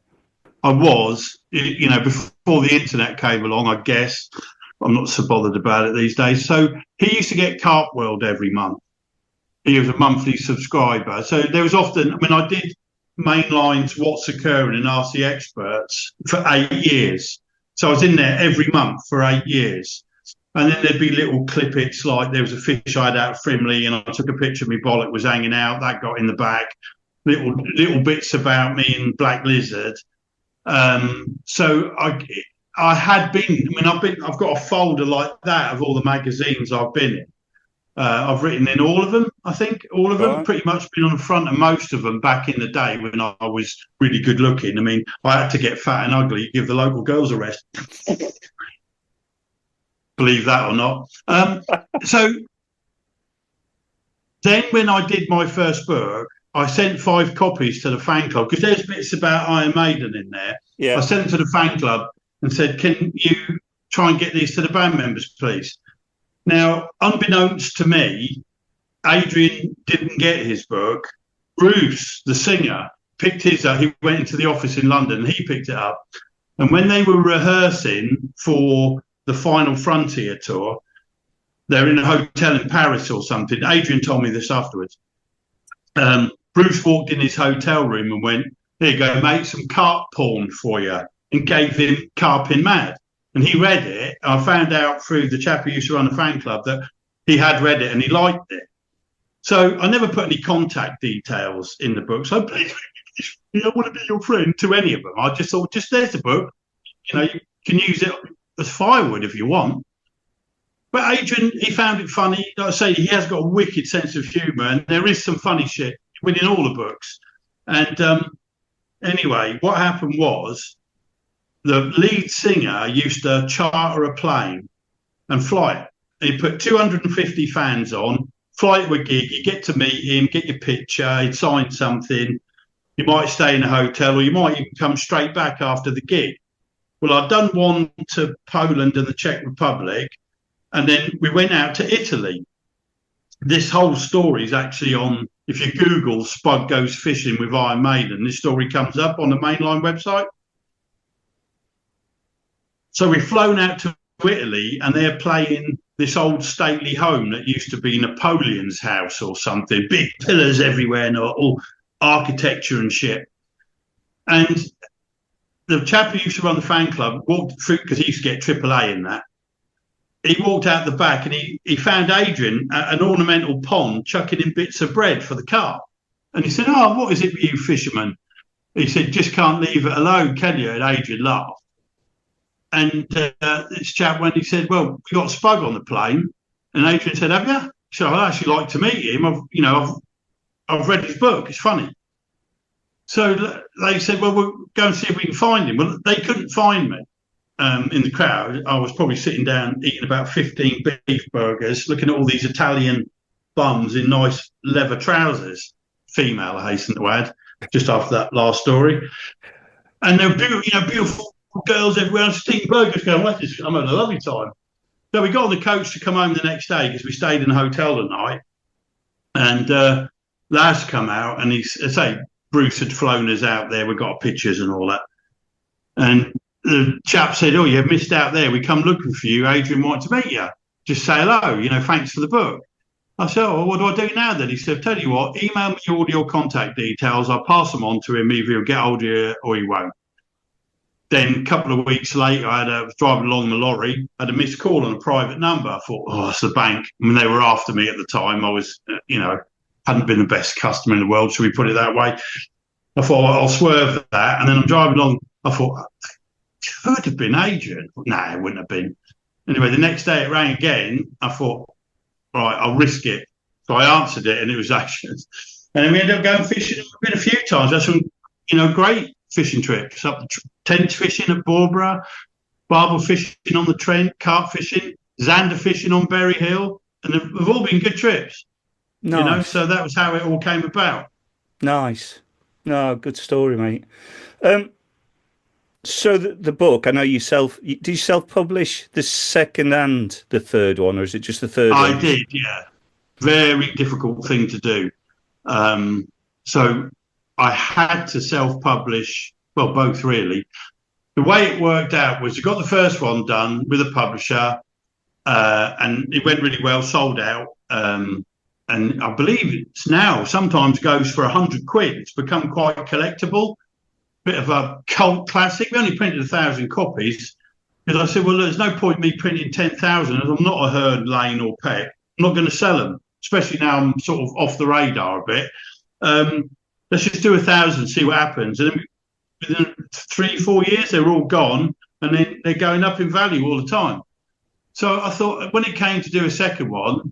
Speaker 2: I
Speaker 1: was, you know, before the internet came along, I guess. I'm not so bothered about it these days. So he used to get Carp World every month. He was a monthly subscriber. So there was often, I mean, I did Mainline's What's Occurring and Ask the Experts for 8 years. So I was in there every month for 8 years. And then there'd be little clippets, like there was a fish I had out of Frimley and I took a picture of me bollock was hanging out. That got in the back. Little bits about me and Black Lizard. So I had been, I mean, I've got a folder like that of all the magazines I've been in. I've written in all of them, I think, all of them.
Speaker 2: Right.
Speaker 1: Pretty much been on the front of most of them back in the day when I was really good looking. I mean, I had to get fat and ugly, give the local girls a rest. Believe that or not. So then when I did my first book, I sent 5 copies to the fan club because there's bits about Iron Maiden in there.
Speaker 2: Yeah.
Speaker 1: I sent it to the fan club and said, can you try and get these to the band members, please? Now, unbeknownst to me, Adrian didn't get his book. Bruce, the singer, picked his up. He went into the office in London and he picked it up. And when they were rehearsing for the Final Frontier tour, they're in a hotel in Paris or something. Adrian told me this afterwards. Bruce walked in his hotel room and went, "Here you go, mate, some carp porn for you," and gave him Carping MAD. And he read it. I found out through the chap who used to run the fan club that he had read it and he liked it. So I never put any contact details in the book. So please, I want to be your friend to any of them. I just thought, just there's the book. You know, you can use it as firewood if you want. But Adrian, he found it funny. Like I say, he has got a wicked sense of humour, and there is some funny shit within all the books. And anyway, what happened was the lead singer used to charter a plane and fly it. He put 250 fans on, fly to a gig, you get to meet him, get your picture, he'd sign something. You might stay in a hotel or you might even come straight back after the gig. Well, I'd done one to Poland and the Czech Republic, and then we went out to Italy. This whole story is actually on, if you Google Spud Goes Fishing with Iron Maiden, this story comes up on the mainline website. So we've flown out to Italy and they're playing this old stately home that used to be Napoleon's house or something, big pillars everywhere and all architecture and shit. And the chap who used to run the fan club walked through, because he used to get AAA in that. He walked out the back and he found Adrian at an ornamental pond chucking in bits of bread for the carp. And he said, "Oh, what is it with you fishermen?" He said, "Just can't leave it alone, can you?" And Adrian laughed. And this chap went, he said, "Well, we got Spug on the plane." And Adrian said, "Have you?" So I'd actually like to meet him. I've read his book. It's funny. So they said, "Well, we'll go and see if we can find him." Well, they couldn't find me. In the crowd, I was probably sitting down eating about 15 beef burgers, looking at all these Italian bums in nice leather trousers, female, I hasten to add, just after that last story. And there were beautiful girls everywhere. I was eating burgers going, I'm having a lovely time. So we got on the coach to come home the next day because we stayed in a hotel the night. And Laz come out and Bruce had flown us out there. We got pictures and all that. And the chap said, "Oh, you've missed out there. We come looking for you. Adrian wanted to meet you. Just say hello, thanks for the book." I said, "Oh, well, what do I do now then?" He said, "Tell you what, email me all your contact details. I'll pass them on to him. Either he'll get hold of you or he won't." Then a couple of weeks later, I was driving along the lorry, had a missed call on a private number. I thought, "Oh, it's the bank." I mean, they were after me at the time. I was, hadn't been the best customer in the world, should we put it that way. I thought, I'll swerve that. And then I'm driving along. I thought, could have been Adrian. No, it wouldn't have been. Anyway, the next day it rang again. I thought, right, I'll risk it. So I answered it and it was Adrian. And then we ended up going fishing. We've been a few times. That's some, great fishing trips. Up tent fishing at Barbara, barbel fishing on the Trent, carp fishing, zander fishing on Berry Hill. And they've all been good trips.
Speaker 2: Nice.
Speaker 1: So that was how it all came about.
Speaker 2: Nice. No, good story, mate. So the book, I know do you self-publish the second and the third one, or is it just the third one?
Speaker 1: I did, yeah. Very difficult thing to do. So I had to self-publish, well, both really. The way it worked out was you got the first one done with a publisher, and it went really well, sold out. And I believe it's now sometimes goes for £100. It's become quite collectible. Bit of a cult classic. We only printed 1,000 copies because I said, well, there's no point me printing 10,000 as I'm not a herd, lane or pet. I'm not going to sell them, especially now I'm sort of off the radar a bit. Let's just do 1,000, see what happens. And then within 3-4 years, they're all gone and then they're going up in value all the time. So I thought when it came to do a second one,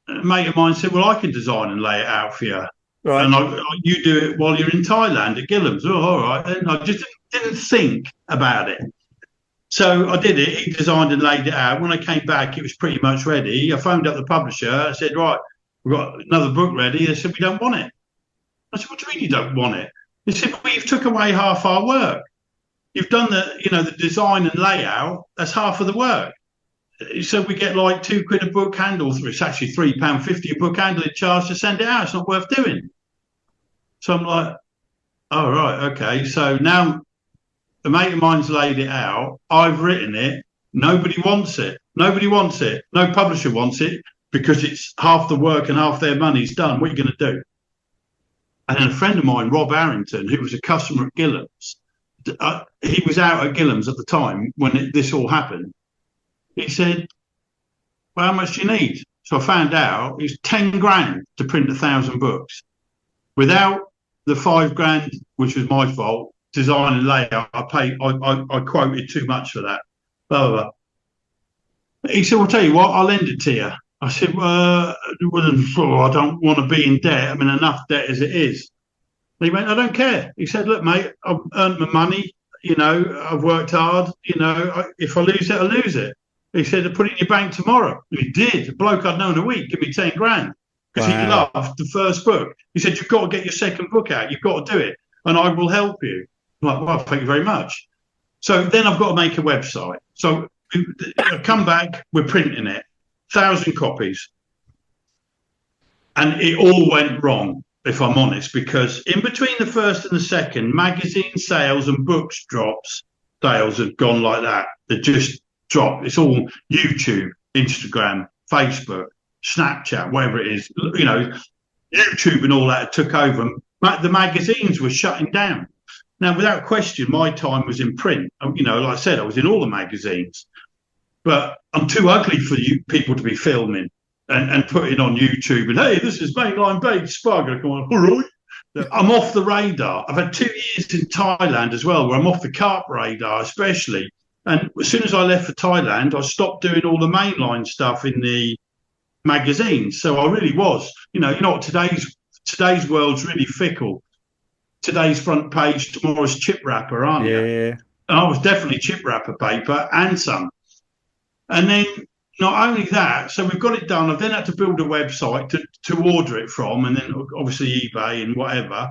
Speaker 1: a mate of mine said, well, I can design and lay it out for you.
Speaker 2: Right.
Speaker 1: And you do it while you're in Thailand at Gillam's. Oh, all right. And I just didn't think about it. So I did it. He designed and laid it out. When I came back, it was pretty much ready. I phoned up the publisher. I said, right, we've got another book ready. They said, we don't want it. I said, what do you mean you don't want it? They said, well, you've took away half our work. You've done the design and layout. That's half of the work. So we get like £2 a book handle. It's actually £3.50 a book handle in charge to send it out. It's not worth doing. So I'm like, oh, right, okay. So now a mate of mine's laid it out. I've written it. Nobody wants it. Nobody wants it. No publisher wants it because it's half the work and half their money's done. What are you going to do? And then a friend of mine, Rob Harrington, who was a customer at Gillam's, he was out at Gillam's at the time when this all happened. He said, well, how much do you need? So I found out it was 10 grand to print 1,000 books. Without the 5 grand, which was my fault, design and layout, I quoted too much for that. Blah, blah, blah. He said, well, I'll tell you what, I'll lend it to you. I said, well, I don't want to be in debt. I'm in enough debt as it is. And he went, I don't care. He said, look, mate, I've earned my money. I've worked hard. If I lose it, I lose it. He said, I'll put it in your bank tomorrow. And he did. A bloke I'd known a week, give me 10 grand. Because he loved the first book. He said, you've got to get your second book out. You've got to do it. And I will help you. I'm like, well, thank you very much. So then I've got to make a website. So I come back, we're printing it. 1,000 copies. And it all went wrong, if I'm honest, because in between the first and the second, magazine sales and books sales have gone like that. They just dropped. It's all YouTube, Instagram, Facebook, Snapchat, whatever it is. YouTube and all that took over. The magazines were shutting down. Now, without question, my time was in print. Like I said, I was in all the magazines. But I'm too ugly for you people to be filming and putting on YouTube. And, hey, this is Mainline Bait Spug. I go on, all right. I'm off the radar. I've had 2 years in Thailand as well, where I'm off the carp radar, especially. And as soon as I left for Thailand, I stopped doing all the mainline stuff in the magazines. So I really was, what today's world's really fickle. Today's front page, tomorrow's chip wrapper, aren't you?
Speaker 2: Yeah.
Speaker 1: And I was definitely chip wrapper paper and some. And then not only that, so we've got it done. I've then had to build a website to order it from, and then obviously eBay and whatever.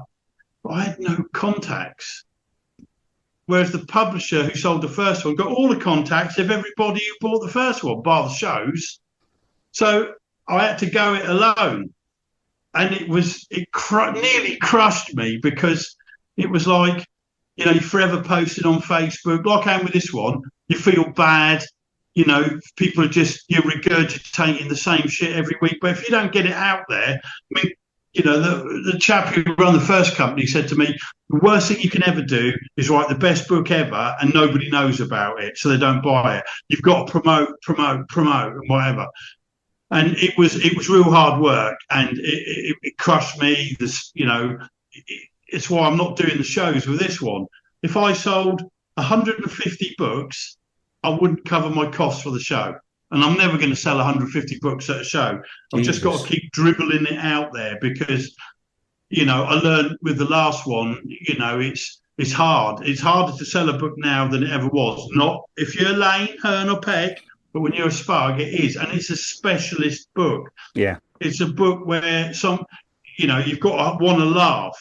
Speaker 1: But I had no contacts. Whereas the publisher who sold the first one got all the contacts of everybody who bought the first one, bar the shows. So I had to go it alone. And it nearly crushed me because it was like, you're forever posting on Facebook, like I am with this one. You feel bad. People are you're regurgitating the same shit every week. But if you don't get it out there, I mean, the chap who ran the first company said to me, the worst thing you can ever do is write the best book ever and nobody knows about it, so they don't buy it. You've got to promote and whatever. And it was real hard work, and it crushed me. It's why I'm not doing the shows with this one. If I sold 150 books, I wouldn't cover my costs for the show. And I'm never going to sell 150 books at a show. I've just got to keep dribbling it out there because, I learned with the last one, it's hard. It's harder to sell a book now than it ever was. Not if you're Lane, Hearn or Peck, but when you're a Spug, it is. And it's a specialist book.
Speaker 2: Yeah.
Speaker 1: It's a book where you've got to want to laugh.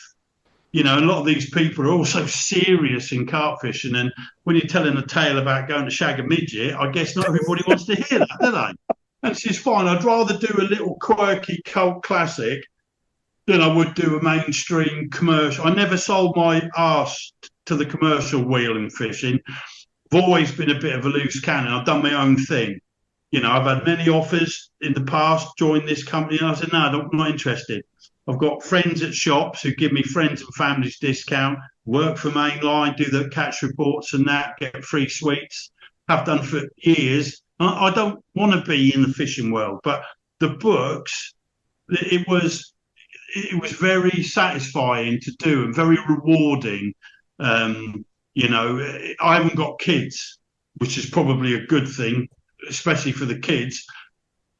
Speaker 1: A lot of these people are also serious in carp fishing. And when you're telling a tale about going to shag a midget, I guess not everybody wants to hear that, do they? That's just fine. I'd rather do a little quirky cult classic than I would do a mainstream commercial. I never sold my arse to the commercial wheel in fishing. I've always been a bit of a loose cannon. I've done my own thing. I've had many offers in the past, join this company, and I said, no, I'm not interested. I've got friends at shops who give me friends and families discount, work for Mainline, do the catch reports and that, get free sweets, have done for years. I don't want to be in the fishing world, but the books, it was very satisfying to do and very rewarding. I haven't got kids, which is probably a good thing, especially for the kids.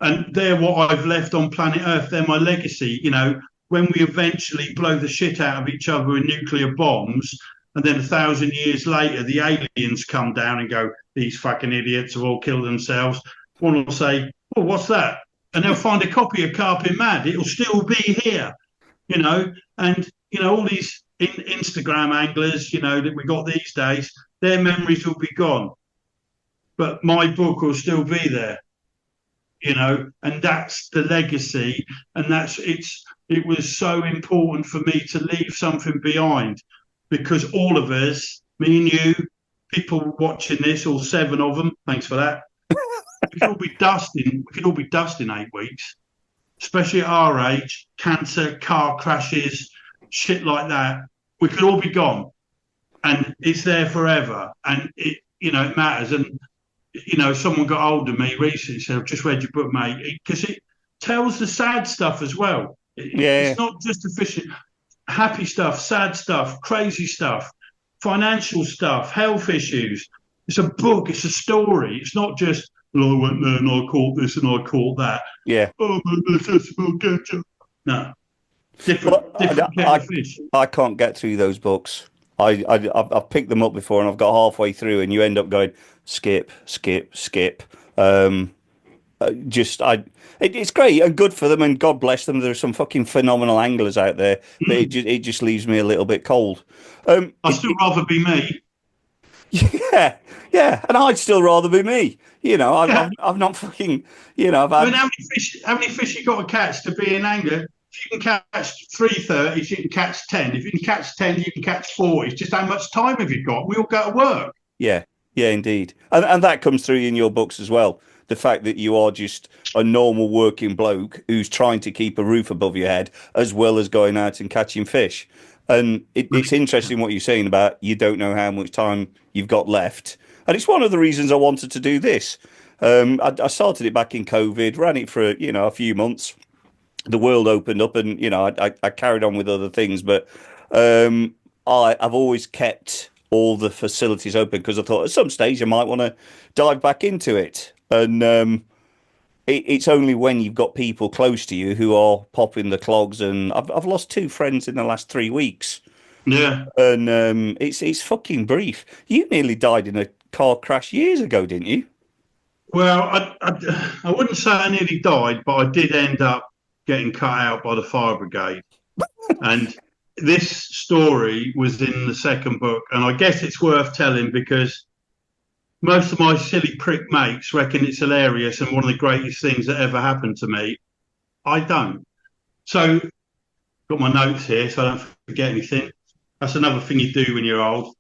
Speaker 1: And they're what I've left on planet Earth. They're my legacy. You know, when we eventually blow the shit out of each other with nuclear bombs, and then 1,000 years later, the aliens come down and go, these fucking idiots have all killed themselves. One will say, oh, what's that? And they'll find a copy of Carping MAD. It'll still be here, you know. And, you know, all these Instagram anglers, you know, that we got these days, their memories will be gone. But my book will still be there, you know, and that's the legacy. And it was so important for me to leave something behind, because all of us, me and you, people watching this, all 7 of them, thanks for that, we could all be dust in 8 weeks, especially at our age. Cancer, car crashes, shit like that. We could all be gone, and it's there forever. And it, you know, it matters. And you know, someone got hold of me recently, said, "I've just read your book, mate," because it tells the sad stuff as well.
Speaker 2: Yeah.
Speaker 1: It's not just efficient, happy stuff, sad stuff, crazy stuff, financial stuff, health issues. It's a book. It's a story. It's not just, well, I went there and I caught this and I caught that.
Speaker 2: Yeah.
Speaker 1: Oh, man, that's a no. Different fish.
Speaker 2: I can't get through those books. I've picked them up before and I've got halfway through and you end up going skip. It's great and good for them and God bless them. There are some fucking phenomenal anglers out there, but it just leaves me a little bit cold.
Speaker 1: I'd still rather be me.
Speaker 2: Yeah, and I'd still rather be me. You know, I've not fucking, you know,
Speaker 1: I mean, how many fish you got to catch to be an angler? If you can catch 330s, you can catch 10. If you can catch 10, you can catch 40s. Just how much time have you got? We all go to work.
Speaker 2: Yeah, indeed. And that comes through in your books as well. The fact that you are just a normal working bloke who's trying to keep a roof above your head as well as going out and catching fish. And it's interesting what you're saying about you don't know how much time you've got left. And it's one of the reasons I wanted to do this. I started it back in COVID, ran it for, you know, a few months. The world opened up and, you know, I carried on with other things. But I've always kept all the facilities open because I thought at some stage I might want to dive back into it. And it's only when you've got people close to you who are popping the clogs. And I've lost 2 friends in the last 3 weeks.
Speaker 1: Yeah.
Speaker 2: And it's fucking brief. You nearly died in a car crash years ago, didn't you?
Speaker 1: Well, I wouldn't say I nearly died, but I did end up getting cut out by the fire brigade. And this story was in the second book. And I guess it's worth telling because most of my silly prick mates reckon it's hilarious and one of the greatest things that ever happened to me. I don't. So, got my notes here so I don't forget anything. That's another thing you do when you're old.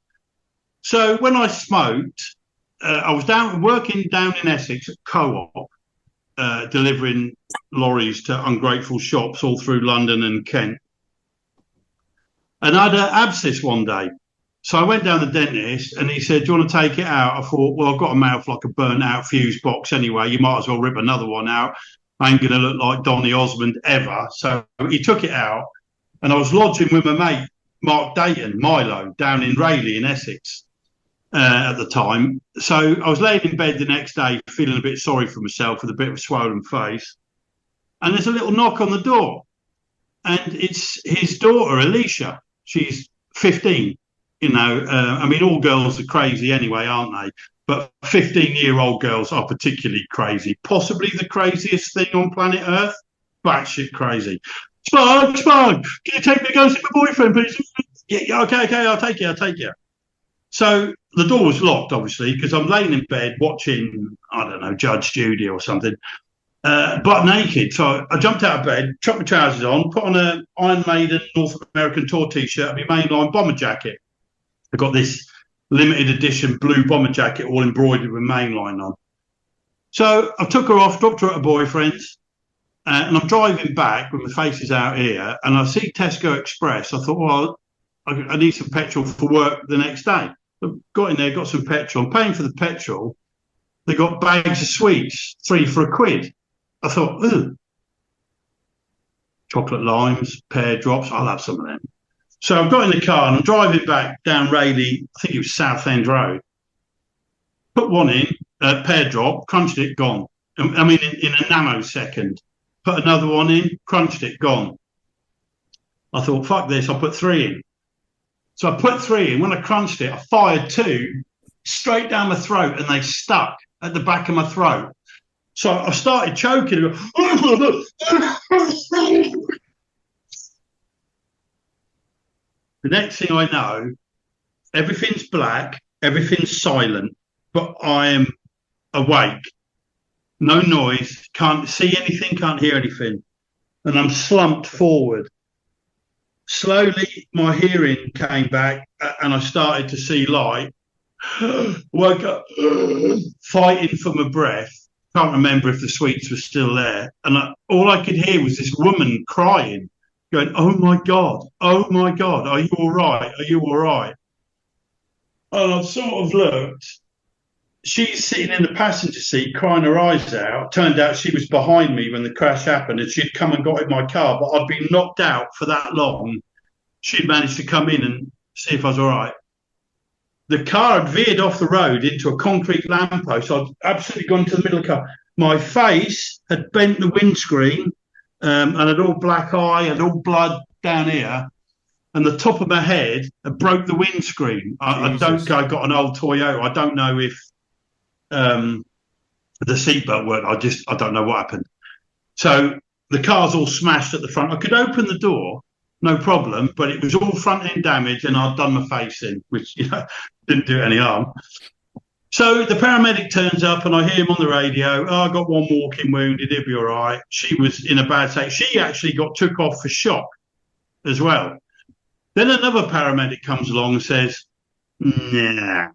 Speaker 1: So, when I smoked, I was working down in Essex at Co-op, delivering lorries to ungrateful shops all through London and Kent. And I had an abscess one day. So I went down to the dentist and he said, do you want to take it out? I thought, well, I've got a mouth like a burnt out fuse box anyway. You might as well rip another one out. I ain't going to look like Donny Osmond ever. So he took it out and I was lodging with my mate, Mark Dayton, Milo, down in Rayleigh in Essex at the time. So I was laying in bed the next day feeling a bit sorry for myself with a bit of a swollen face. And there's a little knock on the door. And it's his daughter, Alicia. She's 15. You know, I mean, all girls are crazy anyway, aren't they? But 15-year-old girls are particularly crazy. Possibly the craziest thing on planet Earth. Batshit crazy. Spark, can you take me to go see my boyfriend, please? Yeah, okay, I'll take you. So the door was locked, obviously, because I'm laying in bed watching, I don't know, Judge Judy or something, butt naked. So I jumped out of bed, chucked my trousers on, put on an Iron Maiden North American Tour T-shirt and my mainline bomber jacket. I got this limited edition blue bomber jacket all embroidered with mainline on. So I took her off, dropped her at her boyfriend's, and I'm driving back with my faces out here, and I see Tesco Express. I thought, well, I need some petrol for work the next day. I got in there, got some petrol. I'm paying for the petrol. They got bags of sweets, 3 for £1. I thought, ooh, chocolate limes, pear drops, I'll have some of them. So I've got in the car and I'm driving back down Rayleigh, I think it was Southend Road. Put one in, pear drop, crunched it, gone. I mean, in a nanosecond. Put another one in, crunched it, gone. I thought, fuck this, I'll put 3 in. So I put 3 in. When I crunched it, I fired 2 straight down my throat, and they stuck at the back of my throat. So I started choking. The next thing I know, everything's black, everything's silent, but I am awake. No noise, can't see anything, can't hear anything. And I'm slumped forward. Slowly, my hearing came back and I started to see light. Woke up, fighting for my breath. Can't remember if the sweets were still there. And all I could hear was this woman crying, going, oh my God, are you all right? Are you all right? And I sort of looked. She's sitting in the passenger seat crying her eyes out. Turned out she was behind me when the crash happened, and she'd come and got in my car, but I'd been knocked out for that long. She'd managed to come in and see if I was all right. The car had veered off the road into a concrete lamppost. I'd absolutely gone to the middle of the car. My face had bent the windscreen, and had all black eye and all blood down here. And the top of my head had broke the windscreen. I got an old Toyota. I don't know if the seatbelt worked. I don't know what happened. So the car's all smashed at the front. I could open the door, no problem, but it was all front end damage, and I'd done my face in, which didn't do any harm. So the paramedic turns up, and I hear him on the radio. Oh, I got 1 walking wounded. He'll be all right. She was in a bad state. She actually took off for shock as well. Then another paramedic comes along and says, nah,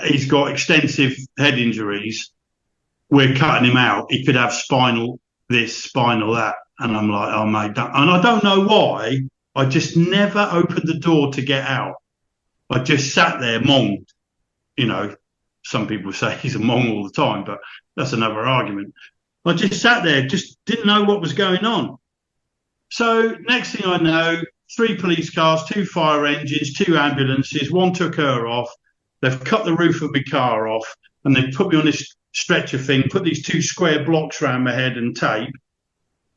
Speaker 1: he's got extensive head injuries. We're cutting him out. He could have spinal this, spinal that. And I'm like, oh, mate. And I don't know why. I just never opened the door to get out. I just sat there, monged. Some people say he's a mong all the time, but that's another argument. I just sat there, just didn't know what was going on. So next thing I know, 3 police cars, 2 fire engines, 2 ambulances. 1 took her off. They've cut the roof of my car off, and they put me on this stretcher thing, put these 2 square blocks around my head and tape,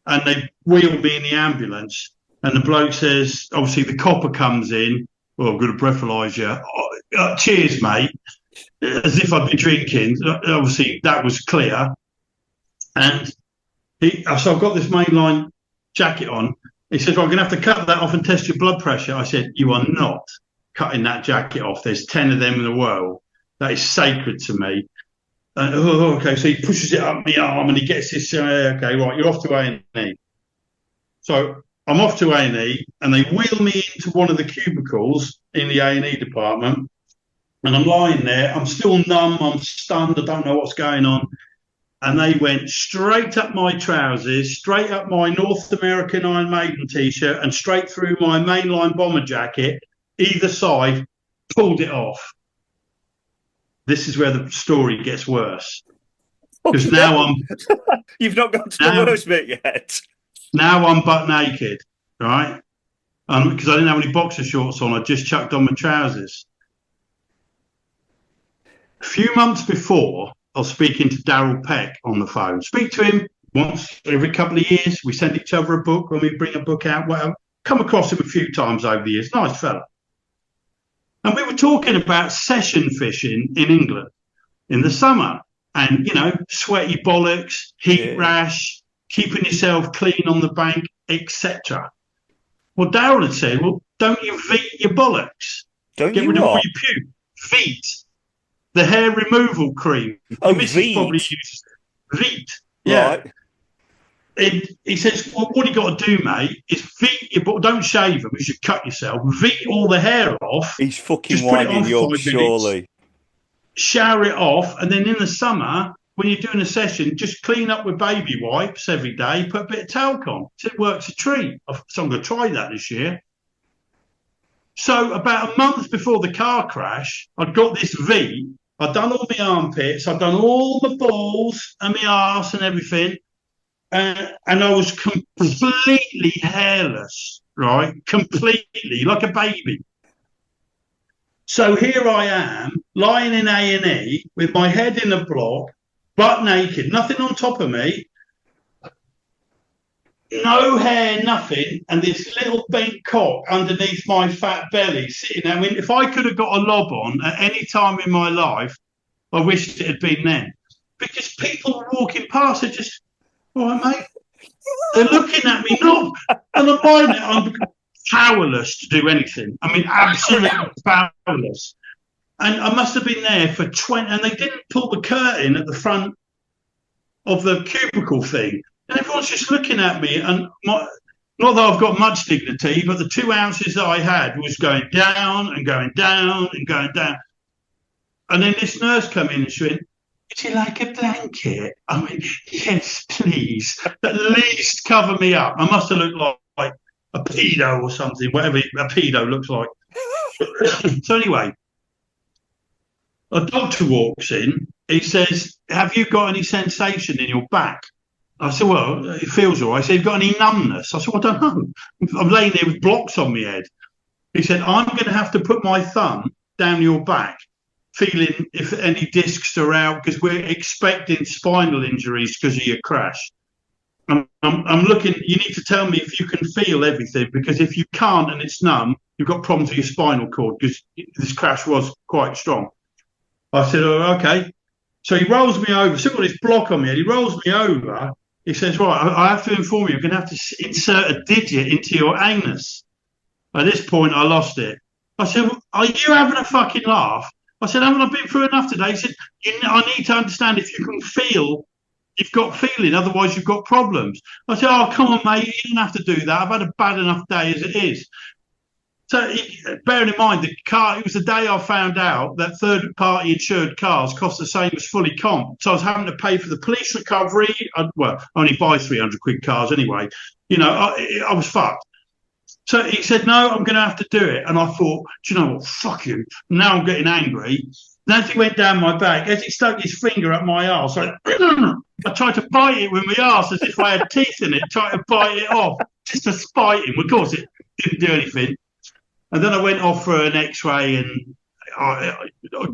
Speaker 1: and they wheeled me in the ambulance. And the bloke says, obviously the copper comes in. Well, I'm going to breathalyse you. Cheers, mate. As if I'd been drinking. Obviously, that was clear. And so I've got this mainline jacket on. He said, well, I'm going to have to cut that off and test your blood pressure. I said, you are not cutting that jacket off. There's 10 of them in the world. That is sacred to me. Okay, so he pushes it up my arm and he gets this, okay, right, you're off to A&E. So I'm off to A&E, and they wheel me into one of the cubicles in the A&E department, and I'm lying there. I'm still numb. I'm stunned. I don't know what's going on. And they went straight up my trousers, straight up my North American Iron Maiden T-shirt, and straight through my mainline bomber jacket, either side, pulled it off. This is where the story gets worse. Because now
Speaker 2: You've not got to the worst bit yet.
Speaker 1: Now I'm butt naked, right? Because I didn't have any boxer shorts on. I just chucked on my trousers. A few months before, I was speaking to Darryl Peck on the phone. Speak to him once every couple of years. We send each other a book when we bring a book out. Whatever. Come across him a few times over the years. Nice fella. And we were talking about session fishing in England in the summer. And, sweaty bollocks, heat rash, keeping yourself clean on the bank, etc. Well, Darryl had said, well, don't you veet your bollocks?
Speaker 2: Get
Speaker 1: rid of all your puke. Veet. The hair removal cream.
Speaker 2: Oh,
Speaker 1: Mrs. probably uses Veet. Yeah. Right. He says, well, what you got to do, mate, is veet your ball. Don't shave them. You should cut yourself. Veet all the hair off.
Speaker 2: He's fucking winding you up, surely.
Speaker 1: Shower it off, and then in the summer, when you're doing a session, just clean up with baby wipes every day, put a bit of talc on. So it works a treat. So I'm going to try that this year. So about a month before the car crash, I'd got this V. I'd done all my armpits. I'd done all my balls and my arse and everything. And I was completely hairless, right? Completely, like a baby. So here I am, lying in A&E with my head in a block, butt naked, nothing on top of me, no hair, nothing, and this little bent cock underneath my fat belly sitting there. I mean, if I could have got a lob on at any time in my life, I wished it had been then. Because people are walking past, they're just, all right, mate. They're looking at me, no, and I'm powerless to do anything. I mean, absolutely powerless. And I must have been there for 20, and they didn't pull the curtain at the front of the cubicle thing. And everyone's just looking at me. And not that I've got much dignity, but the 2 ounces that I had was going down and going down and going down. And then this nurse came in and she went, would you like a blanket? I mean, yes, please. At least cover me up. I must have looked like a pedo or something, whatever a pedo looks like. So anyway, a doctor walks in. He says, have you got any sensation in your back? I said, well, it feels all right. He said, have you got any numbness? I said, well, I don't know. I'm laying there with blocks on my head. He said, I'm going to have to put my thumb down your back, feeling if any discs are out, because we're expecting spinal injuries because of your crash. I'm looking, you need to tell me if you can feel everything, because if you can't and it's numb, you've got problems with your spinal cord, because this crash was quite strong. I said, oh, okay. So he rolls me over, still got this block on me, and he rolls me over. He says, right, I have to inform you, you're going to have to insert a digit into your anus. At this point, I lost it. I said, are you having a fucking laugh? I said, haven't I been through enough today? He said, I need to understand if you can feel, you've got feeling, otherwise you've got problems. I said, oh, come on, mate, you don't have to do that. I've had a bad enough day as it is. So bearing in mind, it was the day I found out that third-party insured cars cost the same as fully comp. So I was having to pay for the police recovery. I only buy 300 quid cars anyway. You know, I was fucked. So he said, no, I'm going to have to do it. And I thought, do you know what? Fuck you. Now I'm getting angry. And as he went down my back, as he stuck his finger up my arse, I tried to bite it with my arse as if I had teeth in it, tried to bite it off, just to spite him. Of course, it didn't do anything. And then I went off for an X-ray, and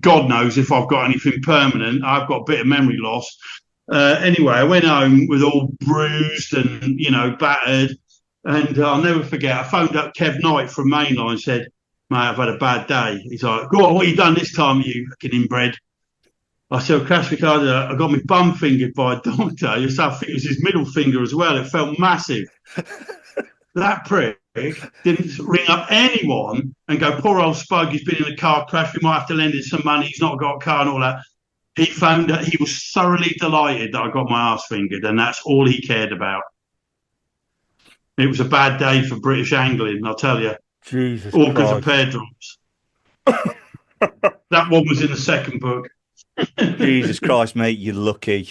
Speaker 1: God knows if I've got anything permanent. I've got a bit of memory loss. Anyway, I went home with all bruised and, you know, battered. And I'll never forget, I phoned up Kev Knight from Mainline and said, mate, I've had a bad day. He's like, go on, what have you done this time, you fucking inbred? I said, I got my bum fingered by a doctor. I think it was his middle finger as well. It felt massive. That prick didn't ring up anyone and go, poor old Spug, he's been in a car crash, we might have to lend him some money, he's not got a car and all that. He phoned that he was thoroughly delighted that I got my arse fingered, and that's all he cared about. It was a bad day for British angling, I'll tell you.
Speaker 2: Jesus
Speaker 1: all because of pear drops. That one was in the second book.
Speaker 2: Jesus Christ, mate, you're lucky.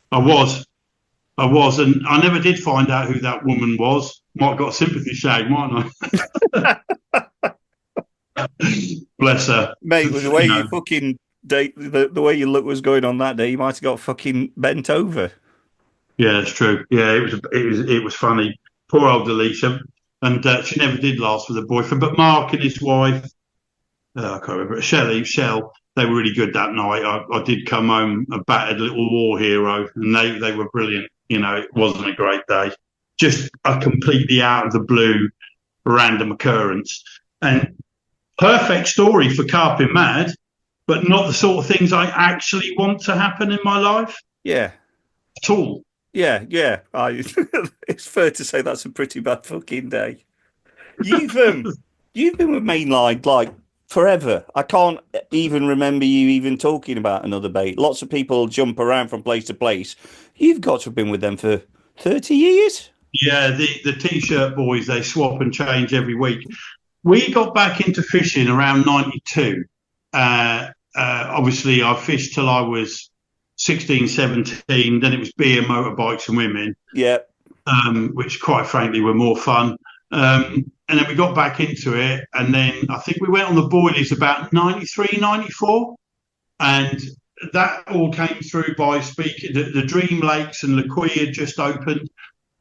Speaker 1: I was, and I never did find out who that woman was. Might have got a sympathy shag, mightn't I? Bless her,
Speaker 2: mate. The way you fucking the way your look was going on that day, you might have got fucking bent over. Yeah,
Speaker 1: it's true. Yeah, it was funny. Poor old Alicia, and she never did last with a boyfriend. But Mark and his wife, I can't remember, Shell, they were really good that night. I did come home a battered little war hero, and they were brilliant. You know, it wasn't a great day. Just a completely out of the blue random occurrence. And perfect story for Carping MAD, but not the sort of things I actually want to happen in my life.
Speaker 2: Yeah.
Speaker 1: At all.
Speaker 2: Yeah. It's fair to say that's a pretty bad fucking day. You've been with Mainline like forever. I can't even remember you even talking about another bait. Lots of people jump around from place to place. You've got to have been with them for 30 years?
Speaker 1: Yeah, the T-shirt boys, they swap and change every week. We got back into fishing around 92. Obviously, I fished till I was 16, 17. Then it was beer, motorbikes and women.
Speaker 2: Yeah.
Speaker 1: Which, quite frankly, were more fun. And then we got back into it. And then I think we went on the boilies about 93, 94. And that all came through by speaking. The Dream Lakes and Lequia had just opened.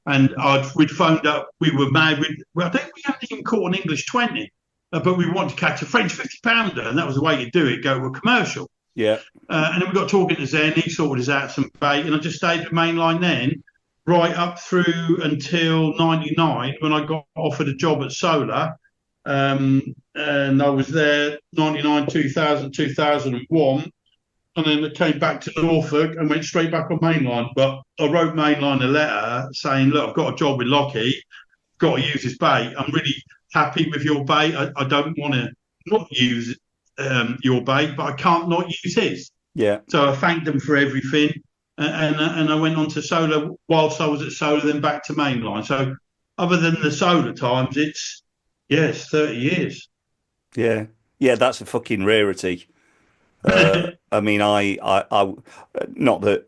Speaker 1: And we'd phoned up, we were mad. I think we hadn't even caught an English 20, but we wanted to catch a French 50-pounder, and that was the way to do it, go to a commercial.
Speaker 2: Yeah.
Speaker 1: And then we got talking to Zen. He sorted us out some bait, and I just stayed with mainline then, right up through until '99 when I got offered a job at Solar. And I was there 99, 2000, 2001. And then I came back to Norfolk and went straight back on mainline. But I wrote mainline a letter saying, look, I've got a job with Lockie, got to use this bait. I'm really happy with your bait. I don't want to not use your bait, but I can't not use his.
Speaker 2: Yeah.
Speaker 1: So I thanked them for everything. And I went on to Solar whilst I was at Solar, then back to mainline. So other than the Solar times, it's 30 years.
Speaker 2: Yeah. Yeah, that's a fucking rarity. I mean, I not that,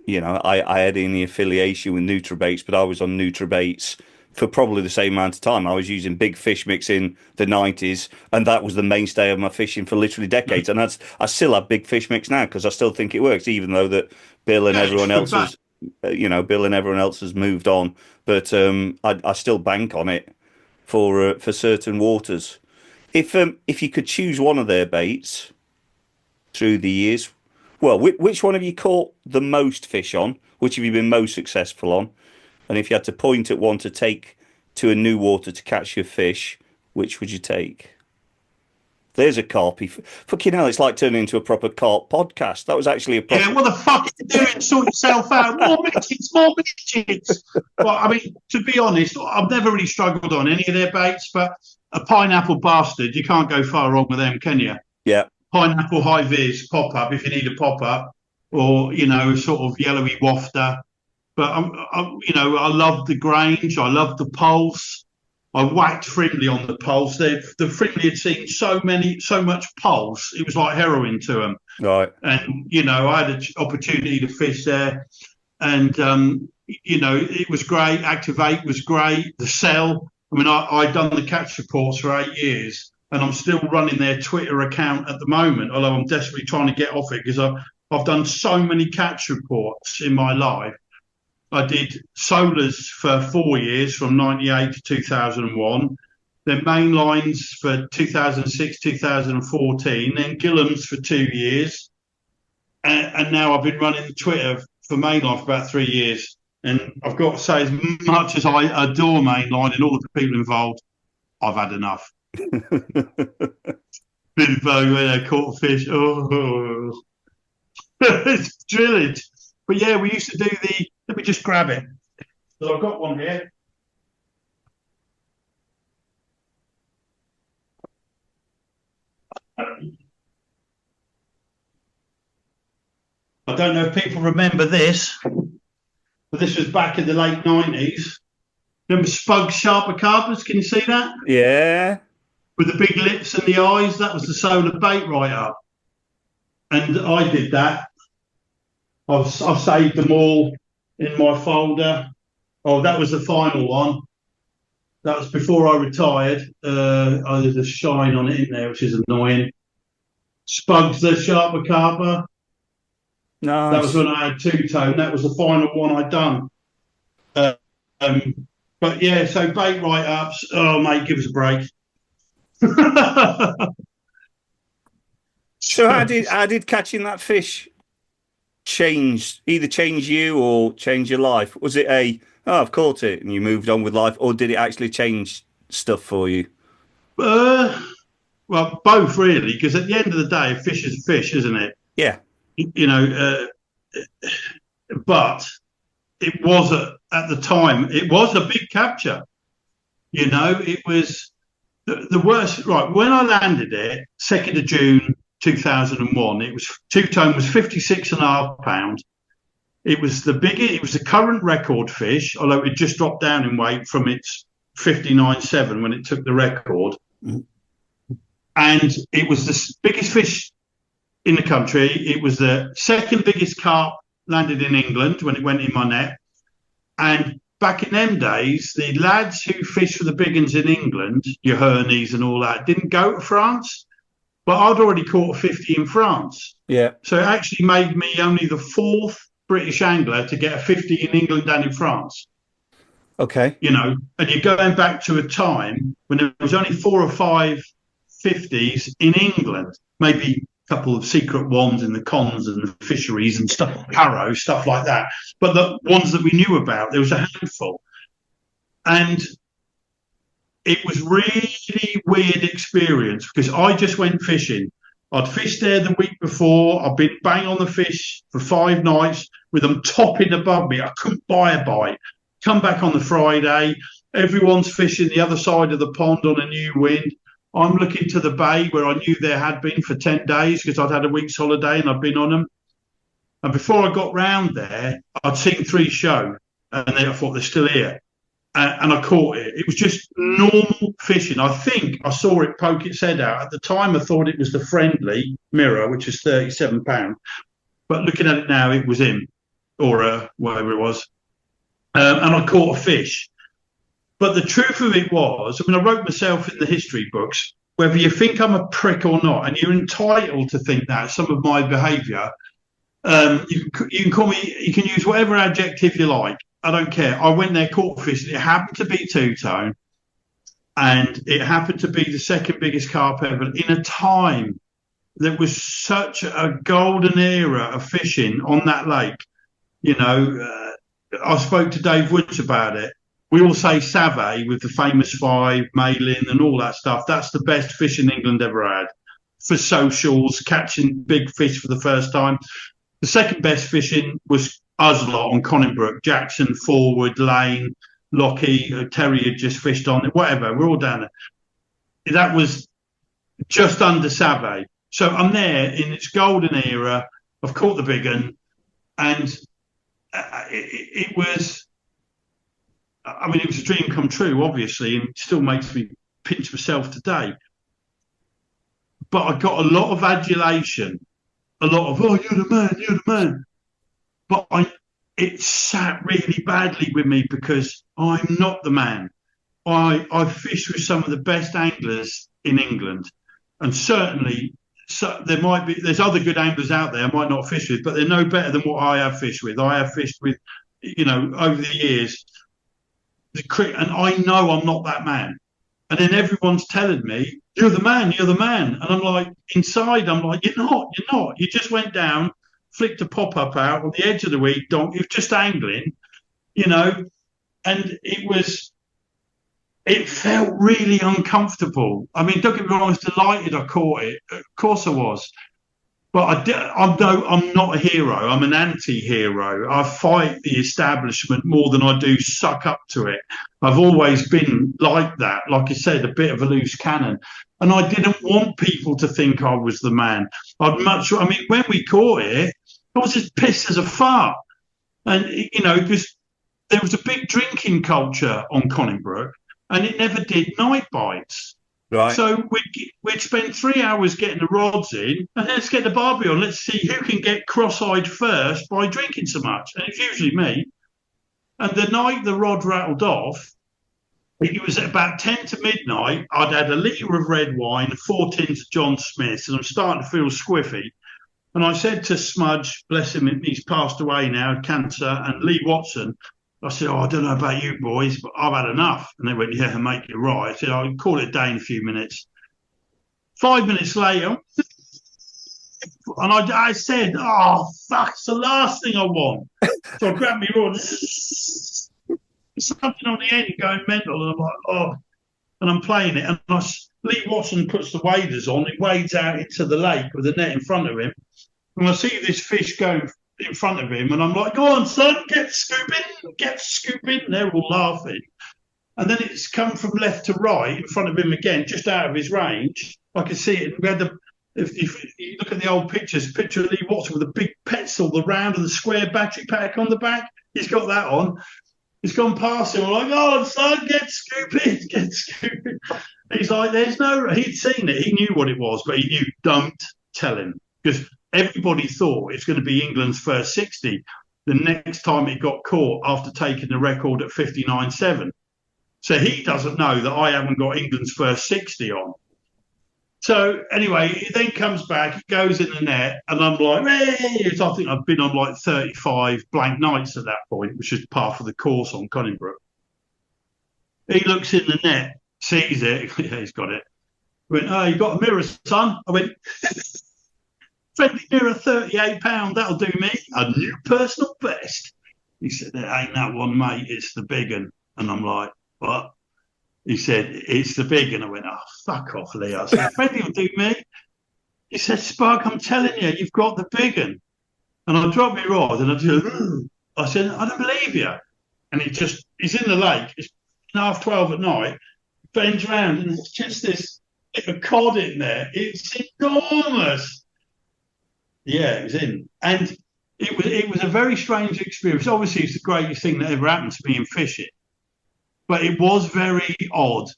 Speaker 2: I had any affiliation with Nutrabaits, but I was on Nutrabaits for probably the same amount of time. I was using Big Fish Mix in the 90s, and that was the mainstay of my fishing for literally decades. And I still have Big Fish Mix now because I still think it works, even though that Bill and everyone else has, Bill and everyone else has moved on. But I still bank on it for certain waters. If you could choose one of their baits through the years, well, which one have you caught the most fish on? Which have you been most successful on? And if you had to point at one to take to a new water to catch your fish, which would you take? There's a carpy. Fucking hell, it's like turning into a proper carp podcast. That was actually a proper...
Speaker 1: Yeah, what the fuck are you doing? Sort yourself out. More midgets. Well, I mean, to be honest, I've never really struggled on any of their baits, but a pineapple bastard, you can't go far wrong with them, can you?
Speaker 2: Yeah.
Speaker 1: Pineapple high vis pop-up if you need a pop-up, or, sort of yellowy wafter. But, I love the Grange. I love the Pulse. I whacked Frimley on the Pulse. The Frimley had seen so much Pulse. It was like heroin to them.
Speaker 2: Right.
Speaker 1: And, I had an opportunity to fish there. And, it was great. Activate was great. The Cell. I mean, I'd done the catch reports for 8 years, and I'm still running their Twitter account at the moment, although I'm desperately trying to get off it because I've done so many catch reports in my life. I did Solars for 4 years, from 98 to 2001, then Mainlines for 2006, 2014, then Gillam's for 2 years. And now I've been running Twitter for Mainline for about 3 years. And I've got to say, as much as I adore Mainline and all the people involved, I've had enough. Been very when I caught a fish. Oh, it's drilling. But yeah, we used to do let me just grab it. So I've got one here. I don't know if people remember this, but this was back in the late 90s. Remember Spug Sharper Carpers? Can you see that?
Speaker 2: Yeah.
Speaker 1: With the big lips and the eyes. That was the Solar bait writer. And I did that. I've saved them all in my folder. Oh, that was the final one. That was before I retired. There's a shine on it in there, which is annoying. Spugs the Sharper Carper.
Speaker 2: Nice.
Speaker 1: That was when I had two-tone. That was the final one I'd done. But yeah, so bait write-ups. Oh, mate, give us a break.
Speaker 2: So how did catching that fish change you or change your life? Was it I've caught it and you moved on with life, or did it actually change stuff for you?
Speaker 1: Well, both really, because at the end of the day, a fish is a fish, isn't it?
Speaker 2: Yeah.
Speaker 1: But it was at the time, it was a big capture. It was the worst. Right, when I landed it, 2nd of June 2001, it was two-tone was 56.5 pounds. It was the biggest. It was the current record fish, although it just dropped down in weight from its 59.7 when it took the record. Mm-hmm. And it was the biggest fish in the country. It was the second biggest carp landed in England when it went in my net. And back in them days, the lads who fished for the big uns in England, your Hernies and all that, didn't go to France. But I'd already caught a 50 in France.
Speaker 2: Yeah.
Speaker 1: So it actually made me only the 4th British angler to get a 50 in England and in France.
Speaker 2: Okay.
Speaker 1: And you're going back to a time when there was only 4 or 5 50s in England, maybe couple of secret ones in the cons and the fisheries and stuff, Harrow, stuff like that. But the ones that we knew about, there was a handful. And it was really weird experience because I just went fishing. I'd fished there the week before. I'd been bang on the fish for 5 nights with them topping above me. I couldn't buy a bite. Come back on the Friday. Everyone's fishing the other side of the pond on a new wind. I'm looking to the bay where I knew there had been for 10 days because I'd had a week's holiday and I'd been on them. And before I got round there, I'd seen 3 show and then I thought they're still here. And I caught it. It was just normal fishing. I think I saw it poke its head out. At the time, I thought it was the friendly mirror, which is £37. But looking at it now, it was him or whatever it was. And I caught a fish. But the truth of it was, I mean, I wrote myself in the history books, whether you think I'm a prick or not, and you're entitled to think that, some of my behaviour, you can call me, you can use whatever adjective you like. I don't care. I went there, caught fish. It happened to be two-tone, and it happened to be the second biggest carp ever in a time that was such a golden era of fishing on that lake. You know, I spoke to Dave Woods about it. We all say Save with the famous 5, Malin and all that stuff. That's the best fishing England ever had for socials, catching big fish for the first time. The second best fishing was us lot on Conningbrooke, Jackson, Forward, Lane, Lockie, Terry had just fished on it, whatever. We're all down there. That was just under Save. So I'm there in its golden era. I've caught the big one, and it was, I mean, it was a dream come true, obviously, and it still makes me pinch myself today. But I got a lot of adulation, a lot of, oh, you're the man, you're the man. But it sat really badly with me because I'm not the man. I fished with some of the best anglers in England, and certainly there's other good anglers out there I might not fish with, but they're no better than what I have fished with. I have fished with, you know, over the years, and I know I'm not that man. And then everyone's telling me, you're the man, you're the man. And I'm like, inside, I'm like, you're not. You just went down, flicked a pop-up out on the edge of the weed, you're just angling, you know, and it felt really uncomfortable. I mean, don't get me wrong, I was delighted I caught it. Of course I was. But I'm not a hero. I'm an anti-hero. I fight the establishment more than I do suck up to it. I've always been like that. Like I said, a bit of a loose cannon. And I didn't want people to think I was the man. I mean, when we caught it, I was as pissed as a fart. And, you know, because there was a big drinking culture on Conningbrooke, and it never did night bites.
Speaker 2: Right.
Speaker 1: So we'd spend 3 hours getting the rods in, and let's get the barbie on. Let's see who can get cross-eyed first by drinking so much. And it's usually me. And the night the rod rattled off, it was at about 10 to midnight. I'd had a litre of red wine, 4 tins of John Smith's, and I'm starting to feel squiffy. And I said to Smudge, bless him, he's passed away now, cancer, and Lee Watson, I said, oh, I don't know about you boys, but I've had enough. And they went, yeah, mate, you're right. I said, I'll call it a day in a few minutes. 5 minutes later, and I said, oh, fuck, it's the last thing I want. So I grabbed me rod, something on the end going mental, and I'm like, oh, and I'm playing it. And Lee Watson puts the waders on, he wades out into the lake with the net in front of him. And I see this fish go in front of him, and I'm like, go on, son, get scooping. And they're all laughing. And then it's come from left to right in front of him again, just out of his range. I can see it. We had if you look at the old pictures, picture of Lee Watson with a big petzl, the round of the square battery pack on the back. He's got that on. He's gone past him. I'm like, oh, son, get scooping. He's like, he'd seen it. He knew what it was, but he knew, don't tell him. Because everybody thought it's going to be England's first 60 the next time it got caught after taking the record at 59.7. So he doesn't know that I haven't got England's first 60 on. So anyway, he then comes back, he goes in the net, and I'm like, hey! I think I've been on like 35 blank nights at that point, which is part of the course on Conningbrooke. He looks in the net, sees it, yeah, he's got it. Went, oh, you got a mirror, son? I went, friendly mirror, £38, that'll do me. A new personal best. He said, it ain't that one, mate, it's the big one. And I'm like, what? He said, it's the big one. I went, oh, fuck off, Lee. I said, friendly will do me. He said, Spark, I'm telling you, you've got the big one. And I dropped my rod and I said, I don't believe you. And he's in the lake. It's 12:30 at night. Bends round and it's just this little cod in there. It's enormous. Yeah, it was in. And it was a very strange experience. Obviously, it's the greatest thing that ever happened to me in fishing. But it was very odd.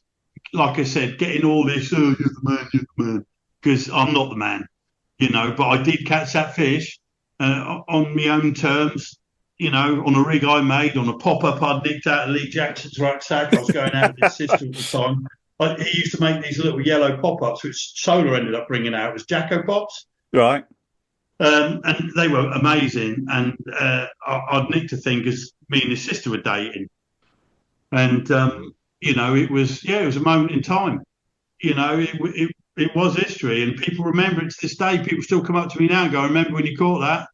Speaker 1: Like I said, getting all this, oh, you're the man, because I'm not the man, but I did catch that fish on my own terms, on a rig I made, on a pop-up I'd nicked out of Lee Jackson's rucksack. I was going out with his sister at the time. He used to make these little yellow pop-ups, which Solar ended up bringing out. It was Jacko Pops.
Speaker 2: Right.
Speaker 1: And they were amazing. And I'd nicked a thing because me and his sister were dating. And, it was a moment in time. It was history, and people remember it to this day. People still come up to me now and go, I remember when you caught that.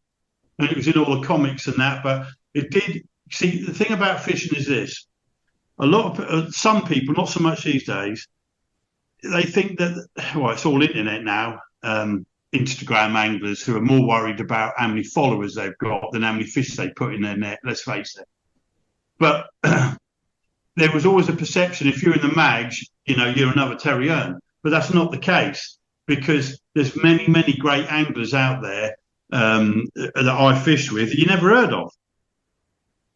Speaker 1: And it was in all the comics and that, but it did. See, the thing about fishing is this. Some people, not so much these days, they think that, it's all internet now, Instagram anglers who are more worried about how many followers they've got than how many fish they put in their net, let's face it. But there was always a perception, if you're in the mags, you're another Terry Earn. But that's not the case, because there's many, many great anglers out there that I fished with that you never heard of.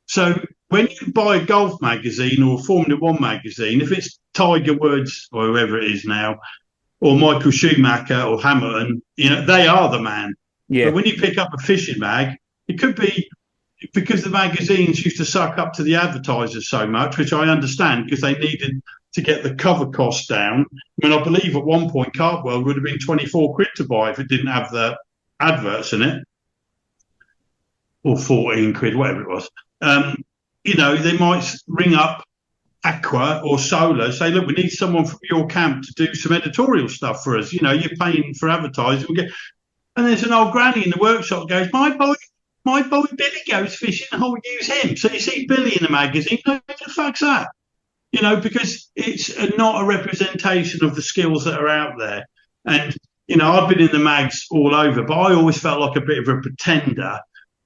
Speaker 1: So when you buy a golf magazine or a Formula One magazine, if it's Tiger Woods or whoever it is now, or Michael Schumacher or Hamilton, they are the man. Yeah. But when you pick up a fishing mag, it could be because the magazines used to suck up to the advertisers so much, which I understand because they needed to get the cover costs down. I mean, I believe at one point Cartwell would have been 24 quid to buy if it didn't have the adverts in it, or 14 quid, whatever it was. They might ring up Aqua or Solar, say, look, we need someone from your camp to do some editorial stuff for us. You're paying for advertising. And there's an old granny in the workshop that goes, my boy Billy goes fishing, I'll use him. So you see Billy in the magazine, who the fuck's that? Because it's not a representation of the skills that are out there. And, I've been in the mags all over, but I always felt like a bit of a pretender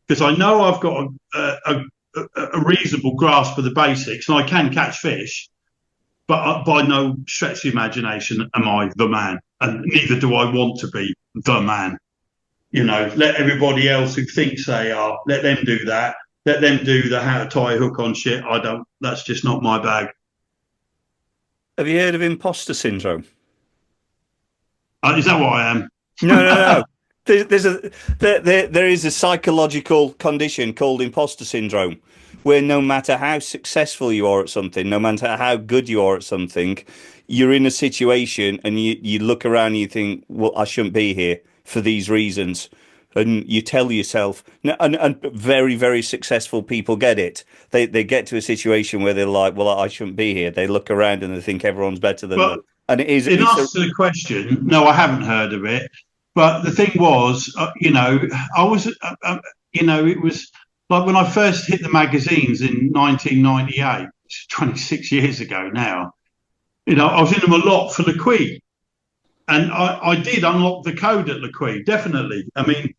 Speaker 1: because I know I've got a reasonable grasp of the basics and I can catch fish, but by no stretch of the imagination am I the man. And neither do I want to be the man. Let everybody else who thinks they are, let them do that. Let them do the how to tie a hook on shit. That's just not my bag.
Speaker 2: Have you heard of imposter syndrome?
Speaker 1: Is that what I am?
Speaker 2: No. There is a psychological condition called imposter syndrome, where no matter how successful you are at something, no matter how good you are at something, you're in a situation and you look around and you think, well, I shouldn't be here for these reasons. And you tell yourself, and very, very successful people get it. They get to a situation where they're like, well, I shouldn't be here. They look around and they think everyone's better than them. And it is. In answer to
Speaker 1: the question, no, I haven't heard of it. But the thing was, I was, it was like when I first hit the magazines in 1998, 26 years ago now, I was in them a lot for Liquid. And I did unlock the code at Liquid, definitely. I mean,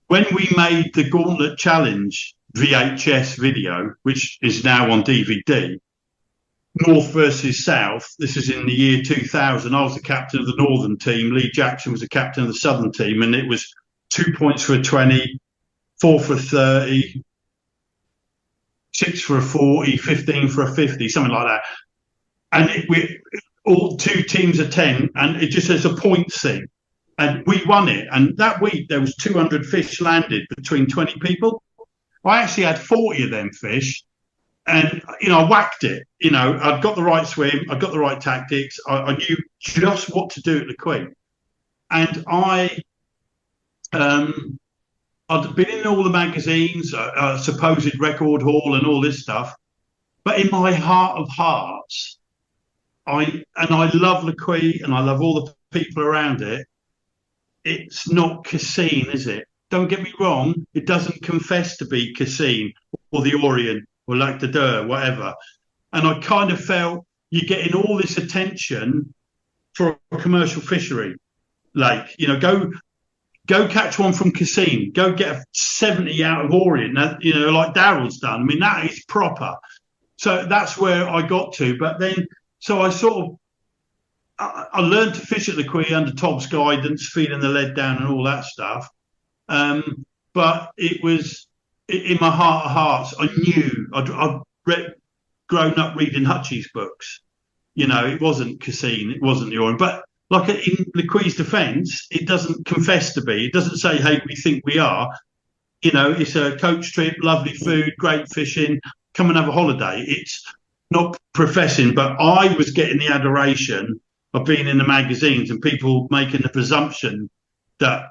Speaker 1: when we made the Gauntlet Challenge VHS video, which is now on DVD, North versus South, this is in the year 2000. I was the captain of the Northern team. Lee Jackson was the captain of the Southern team. And it was 2 points for a 20, 4 for a 30, 6 for a 40, 15 for a 50, something like that. And we all 2 teams of 10, and it just says a points thing. And we won it. And that week, there was 200 fish landed between 20 people. I actually had 40 of them fish. And, I whacked it. I'd got the right swim. I'd got the right tactics. I knew just what to do at the Queen. And I'd been in all the magazines, supposed record hall and all this stuff. But in my heart of hearts, I love Liquid and I love all the people around it. it's not Cassine, is it? Don't get me wrong, it doesn't confess to be Cassine or the Orient or Lac de Deux, whatever. And I kind of felt you're getting all this attention for a commercial fishery lake. Go catch one from Cassine. Go get a 70 out of Orient. Like Daryl's done. I mean, that is proper. So that's where I got to. But then, so I learned to fish at the Quay under Tom's guidance, feeding the lead down and all that stuff. But it was in my heart of hearts. I knew I'd grown up reading Hutchie's books. It wasn't Cassine, it wasn't the Orient. But like in Leque's defence, it doesn't confess to be. It doesn't say, "Hey, we think we are." It's a coach trip, lovely food, great fishing. Come and have a holiday. It's not professing, but I was getting the adoration of being in the magazines and people making the presumption that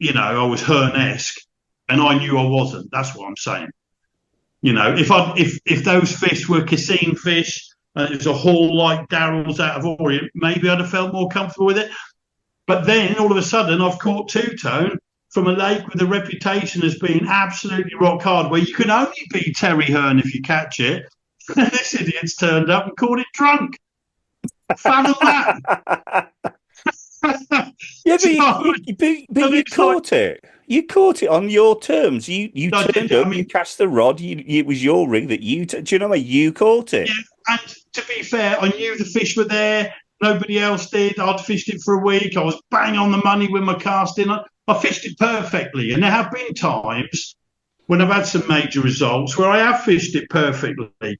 Speaker 1: I was Hearn-esque, and I knew I wasn't. That's what I'm saying. If those fish were Cassine fish and it was a haul like Daryl's out of Orient, maybe I'd have felt more comfortable with it. But then all of a sudden, I've caught two-tone from a lake with a reputation as being absolutely rock hard, where you can only beat Terry Hearn if you catch it. And this idiot's turned up and called it drunk. Fathom that.
Speaker 2: Yeah, but you caught it. You caught it on your terms. You turned up, you cast the rod. It was your rig that you. Do you know what? You caught it.
Speaker 1: Yeah, and to be fair, I knew the fish were there. Nobody else did. I'd fished it for a week. I was bang on the money with my casting. I fished it perfectly, and there have been times when I've had some major results where I have fished it perfectly.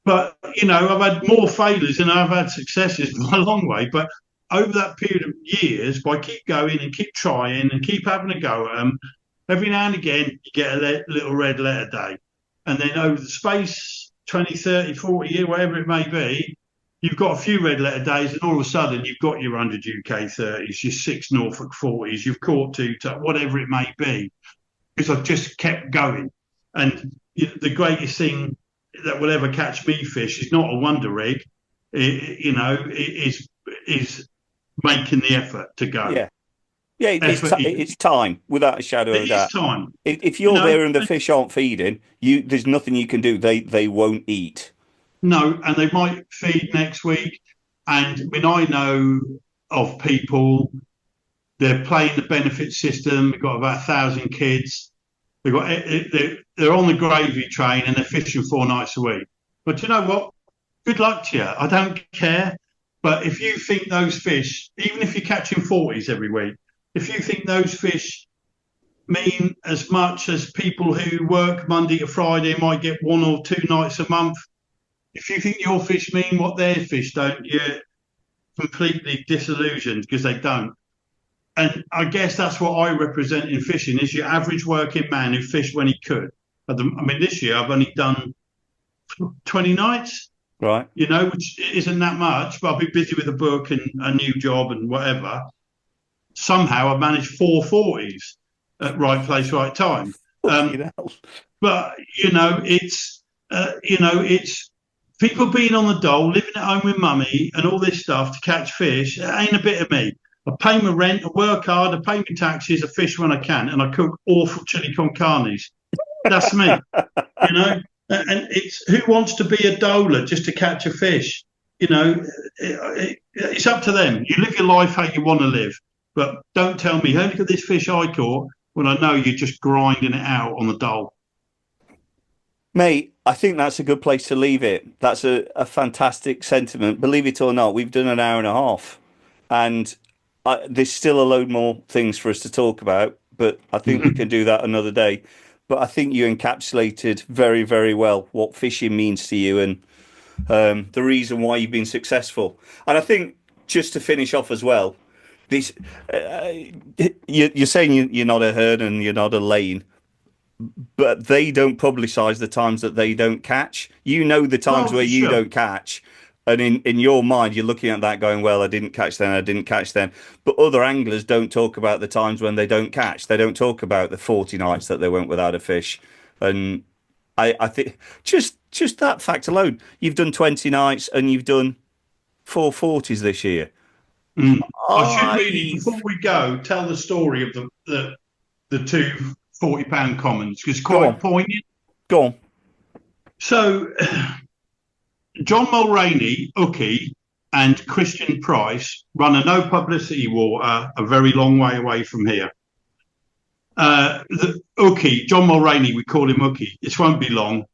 Speaker 1: But I've had more failures than I've had successes by a long way. But over that period of years, by keep going and keep trying and keep having a go at them, every now and again, you get a little red letter day. And then over the space, 20, 30, 40 years, whatever it may be, you've got a few red letter days, and all of a sudden, you've got your 100 UK 30s, your 6 Norfolk 40s, you've caught 2, whatever it may be, because I've just kept going. And the greatest thing that will ever catch me fish is not a wonder rig, is making the effort to go.
Speaker 2: Yeah, it's time, without a shadow of a doubt.
Speaker 1: It's time.
Speaker 2: If you're there and the fish aren't feeding, there's nothing you can do. They won't eat.
Speaker 1: No, and they might feed next week. And I know of people, they're playing the benefit system. We've got about 1,000 kids. They're on the gravy train and they're fishing 4 nights a week. But you know what? Good luck to you. I don't care. But if you think those fish, even if you're catching 40s every week, if you think those fish mean as much as people who work Monday to Friday and might get 1 or 2 nights a month, if you think your fish mean what their fish don't, you're completely disillusioned, because they don't. And I guess that's what I represent in fishing, is your average working man who fished when he could. This year I've only done 20 nights.
Speaker 2: Right.
Speaker 1: Which isn't that much, but I'll be busy with a book and a new job and whatever. Somehow I've managed 4 40s at right place, right time. But it's people being on the dole, living at home with mummy and all this stuff to catch fish. It ain't a bit of me. I pay my rent, I work hard, I pay my taxes, I fish when I can, and I cook awful chili con carnes. That's me, And it's, who wants to be a doler just to catch a fish? It's up to them. You live your life how you want to live, but don't tell me, hey, look at this fish I caught, when I know you're just grinding it out on the dole.
Speaker 2: Mate, I think that's a good place to leave it. That's a fantastic sentiment. Believe it or not, we've done an hour and a half, and there's still a load more things for us to talk about, but I think we can do that another day. But I think you encapsulated very, very well what fishing means to you and the reason why you've been successful. And I think, just to finish off as well, this you're saying you're not a Hearn and you're not a Lane, but they don't publicise the times that they don't catch. The times where you don't catch. And in your mind, you're looking at that going, well, I didn't catch them. But other anglers don't talk about the times when they don't catch. They don't talk about the 40 nights that they went without a fish. And I think just that fact alone, you've done 20 nights and you've done 4 40s this year.
Speaker 1: Mm. I should really,
Speaker 2: I've
Speaker 1: before we go, tell the story of the two £40 commons, because it's
Speaker 2: Go
Speaker 1: quite
Speaker 2: on,
Speaker 1: poignant.
Speaker 2: go on.
Speaker 1: So, John Mulroney, Ucky, and Christian Price run a no publicity water a very long way away from here. Ucky, John Mulroney, we call him Ucky. This won't be long,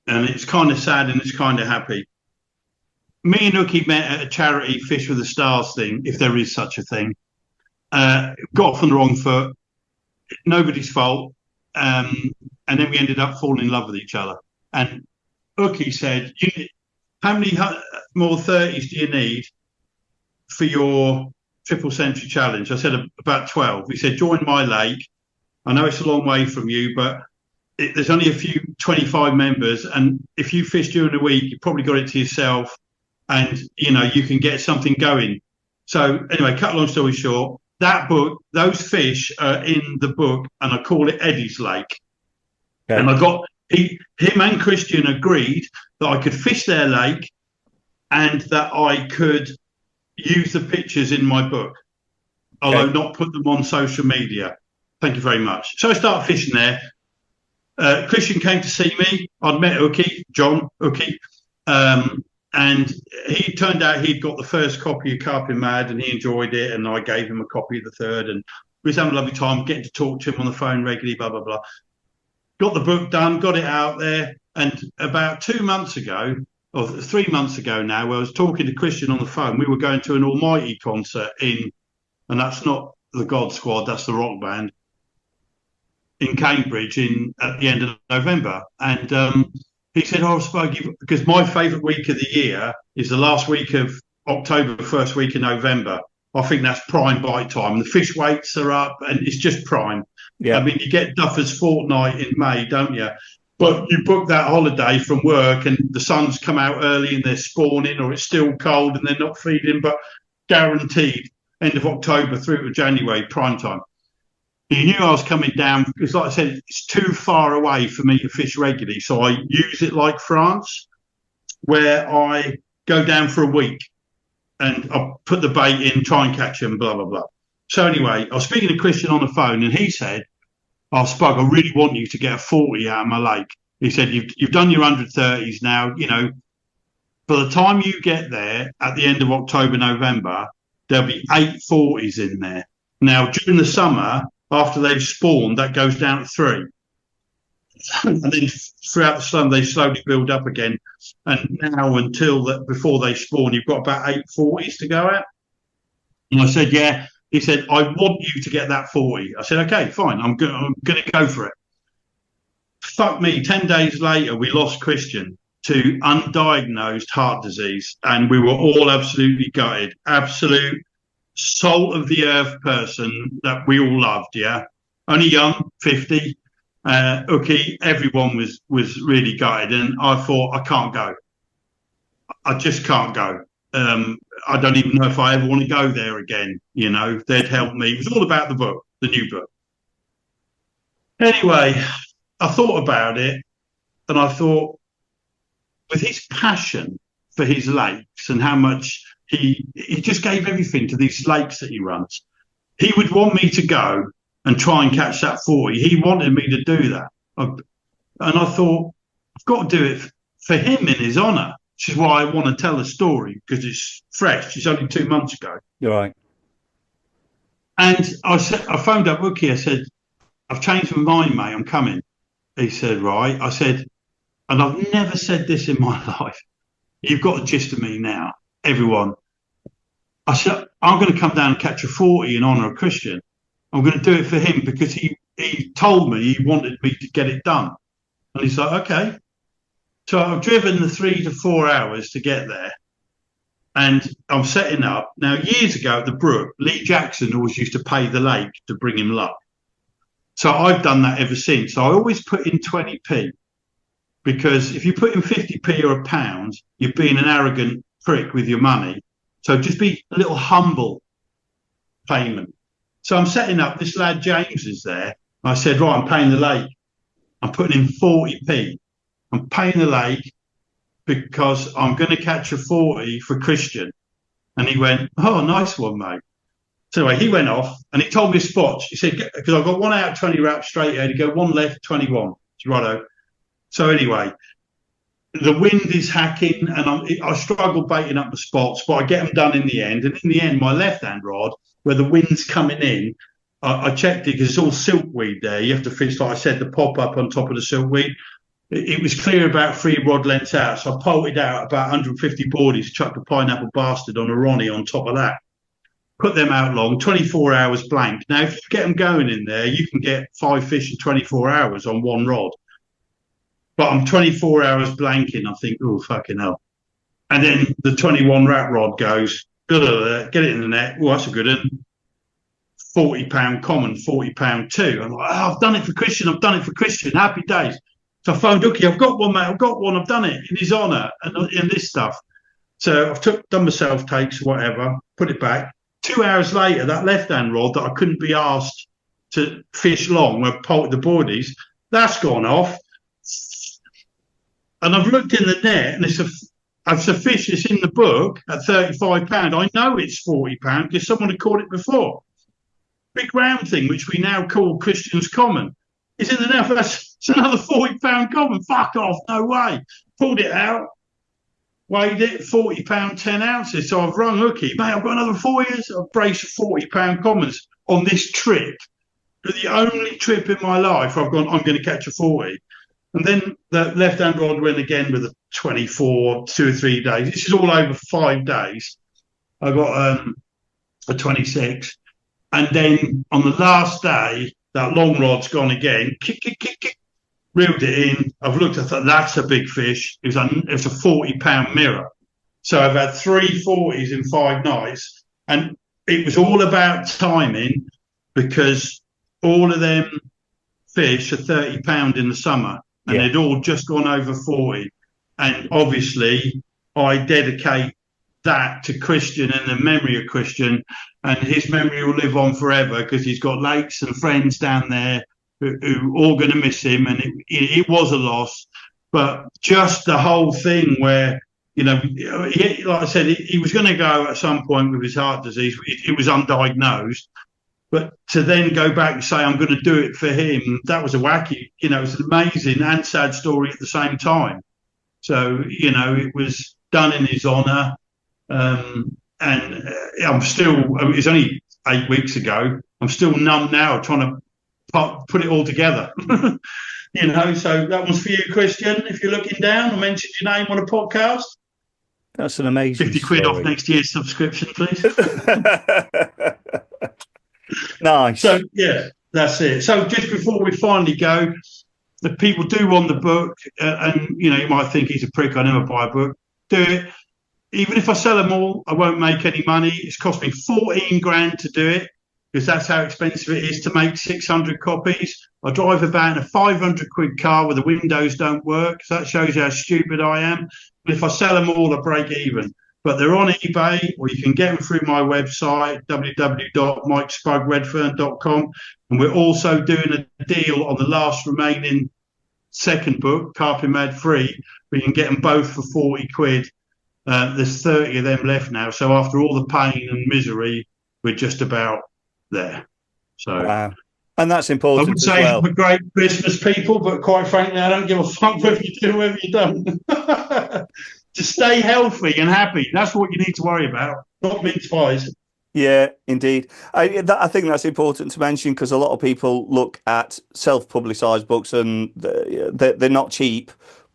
Speaker 1: and it's kind of sad and it's kind of happy. Me and Ucky met at a charity Fish with the Stars thing, if there is such a thing. Got off on the wrong foot. Nobody's fault. And then we ended up falling in love with each other. And Ucky said, how many more 30s do you need for your triple century challenge? I said, about 12. He said, join my lake. I know it's a long way from you, but there's only a few 25 members. And if you fish during the week, you probably got it to yourself. And, you can get something going. So anyway, cut a long story short, that book, those fish are in the book, and I call it Eddie's Lake. Okay. And I got him and Christian agreed that I could fish their lake and that I could use the pictures in my book, although not put them on social media. Thank you very much. So I started fishing there. Christian came to see me. I'd met John Ucky, and he turned out he'd got the first copy of Carping MAD and he enjoyed it, and I gave him a copy of the third, and we was having a lovely time getting to talk to him on the phone regularly, blah, blah, blah. Got the book done, got it out there, and about 2 months ago, or 3 months ago now, where I was talking to Christian on the phone, we were going to an Almighty concert and that's not the God Squad, that's the rock band, in Cambridge at the end of November. And he said, Spuggy, because my favourite week of the year is the last week of October, first week of November. I think that's prime bite time. The fish weights are up and it's just prime. Yeah. I mean, you get Duffer's Fortnight in May, don't you? But you book that holiday from work and the sun's come out early and they're spawning, or it's still cold and they're not feeding, but guaranteed end of October through to January, prime time. He knew I was coming down because, like I said, it's too far away for me to fish regularly. So I use it like France, where I go down for a week and I put the bait in, try and catch them, blah, blah, blah. So anyway, I was speaking to Christian on the phone and he said, Spug, I really want you to get a 40 out of my lake. He said, you've done your 130s now, by the time you get there at the end of October, November, there'll be 8 40s in there. Now, during the summer, after they've spawned, that goes down to 3. And then throughout the summer, they slowly build up again. And now before they spawn, you've got about 8 40s to go at. And I said, yeah. He said, I want you to get that 40. I said, okay, fine. I'm going to go for it. Fuck me. 10 days later, we lost Christian to undiagnosed heart disease. And we were all absolutely gutted. Absolute salt of the earth person that we all loved, yeah. Only young, 50. Ucky, everyone was really gutted. And I thought, I can't go. I just can't go. I don't even know if I ever want to go there again. They'd help me. It was all about the book, the new book. Anyway, I thought about it and I thought, with his passion for his lakes and how much he just gave everything to these lakes that he runs, he would want me to go and try and catch that 40. He wanted me to do that. And I thought, I've got to do it for him in his honour. Which is why I want to tell the story, because it's fresh. It's only 2 months ago.
Speaker 2: You're right.
Speaker 1: And I phoned up Ucky. I said, I've changed my mind, mate. I'm coming. He said, right. I said, and I've never said this in my life. You've got the gist of me now, everyone. I said, I'm going to come down and catch a 40 in honour of Christian. I'm going to do it for him because he told me he wanted me to get it done. And he's like, okay. So I've driven the 3 to 4 hours to get there, and I'm setting up. Now, years ago at the brook, Lee Jackson always used to pay the lake to bring him luck. So I've done that ever since. So I always put in 20p, because if you put in 50p or £1, you're being an arrogant prick with your money. So just be a little humble payment. So I'm setting up. This lad James is there. I said, right, I'm paying the lake. I'm putting in 40p. I'm paying the lake because I'm going to catch a 40 for Christian. And he went, "Oh, nice one, mate." So anyway, he went off and he told me spots. He said, because I got one out of 20 wraps straight ahead. He go, one left, 21. Righto. So anyway, the wind is hacking and I struggle baiting up the spots, but I get them done in the end. And in the end, my left-hand rod, where the wind's coming in, I checked it because it's all silkweed there. You have to fish, like I said, the pop-up on top of the silkweed. It was clear about 3 rod lengths out. So I polted out about 150 boardies, chucked a pineapple bastard on a Ronnie on top of that. Put them out long, 24 hours blank. Now, if you get them going in there, you can get 5 fish in 24 hours on one rod. But I'm 24 hours blanking. I think, oh, fucking hell. And then the 21 rat rod goes, get it in the net. Oh, that's a good one. 40 pound common, 40 pound two. I'm like, oh, I've done it for Christian. I've done it for Christian. Happy days. So I phoned Dookie. I've got one, mate. I've got one. I've done it in his honour and this stuff. So I've done my self takes, whatever, put it back. 2 hours later, that left-hand rod that I couldn't be asked to fish long, where I polted the boardies, that's gone off. And I've looked in the net, and it's a fish that's in the book at 35 pound. I know it's 40 pound because someone had caught it before. Big round thing, which we now call Christian's Common, is in the net. It's another 40 pound common. Fuck off, no way. Pulled it out. Weighed it, 40 pound, 10 ounces. So I've rung Hookie, mate, I've got another 4 years. I've braced 40 pound commons on this trip. The only trip in my life I've gone, I'm going to catch a 40. And then the left-hand rod went again with a 24, 2 or 3 days. This is all over 5 days. I got a 26. And then on the last day, that long rod's gone again. Kick, kick, kick, kick. Reeled it in. I've looked. I thought that's a big fish. It was a 40 pound mirror. So I've had 3 40s in 5 nights, and it was all about timing because all of them fish are 30 pound in the summer, and they'd all just gone over 40. And obviously, I dedicate that to Christian and the memory of Christian, and his memory will live on forever because he's got mates and friends down there who all going to miss him, and it was a loss. But just the whole thing where, you know, like I said, he was going to go at some point with his heart disease. It was undiagnosed. But to then go back and say, I'm going to do it for him, that was a wacky, you know, it was an amazing and sad story at the same time. So, you know, it was done in his honour. And I'm still, it's only 8 weeks ago. I'm still numb now trying to put it all together. You know, so that was for you, Christian. If you're looking down, I mentioned your name on a podcast.
Speaker 2: That's an amazing
Speaker 1: 50 quid off next year's subscription, please.
Speaker 2: Nice.
Speaker 1: So yeah, that's it. So just before we finally go, if people do want the book, and you know, you might think he's a prick, I never buy a book, do it. Even if I sell them all, I won't make any money. It's cost me 14 grand to do it, because that's how expensive it is to make 600 copies. I drive about in a 500 quid car where the windows don't work. So that shows you how stupid I am. But if I sell them all, I break even. But they're on eBay, or you can get them through my website, www.mikespugredfern.com. And we're also doing a deal on the last remaining second book, Carping MAD 3, where you can get them both for 40 quid. There's 30 of them left now. So after all the pain and misery, we're just about there. So,
Speaker 2: wow. And that's important.
Speaker 1: I would say
Speaker 2: well.
Speaker 1: for great Christmas people, but quite frankly, I don't give a fuck whether you do, whether you don't. Just stay healthy and happy. That's what you need to worry about, not mince pies.
Speaker 2: Yeah, indeed. I think that's important to mention, because a lot of people look at self-publicised books and they're not cheap,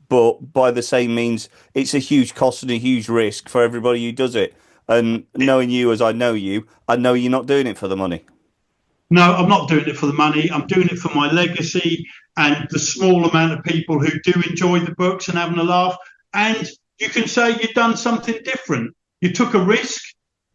Speaker 2: but by the same means, it's a huge cost and a huge risk for everybody who does it. And knowing you as I know you, I know you're not doing it for the money.
Speaker 1: No, I'm not doing it for the money. I'm doing it for my legacy and the small amount of people who do enjoy the books and having a laugh. And you can say you've done something different. You took a risk.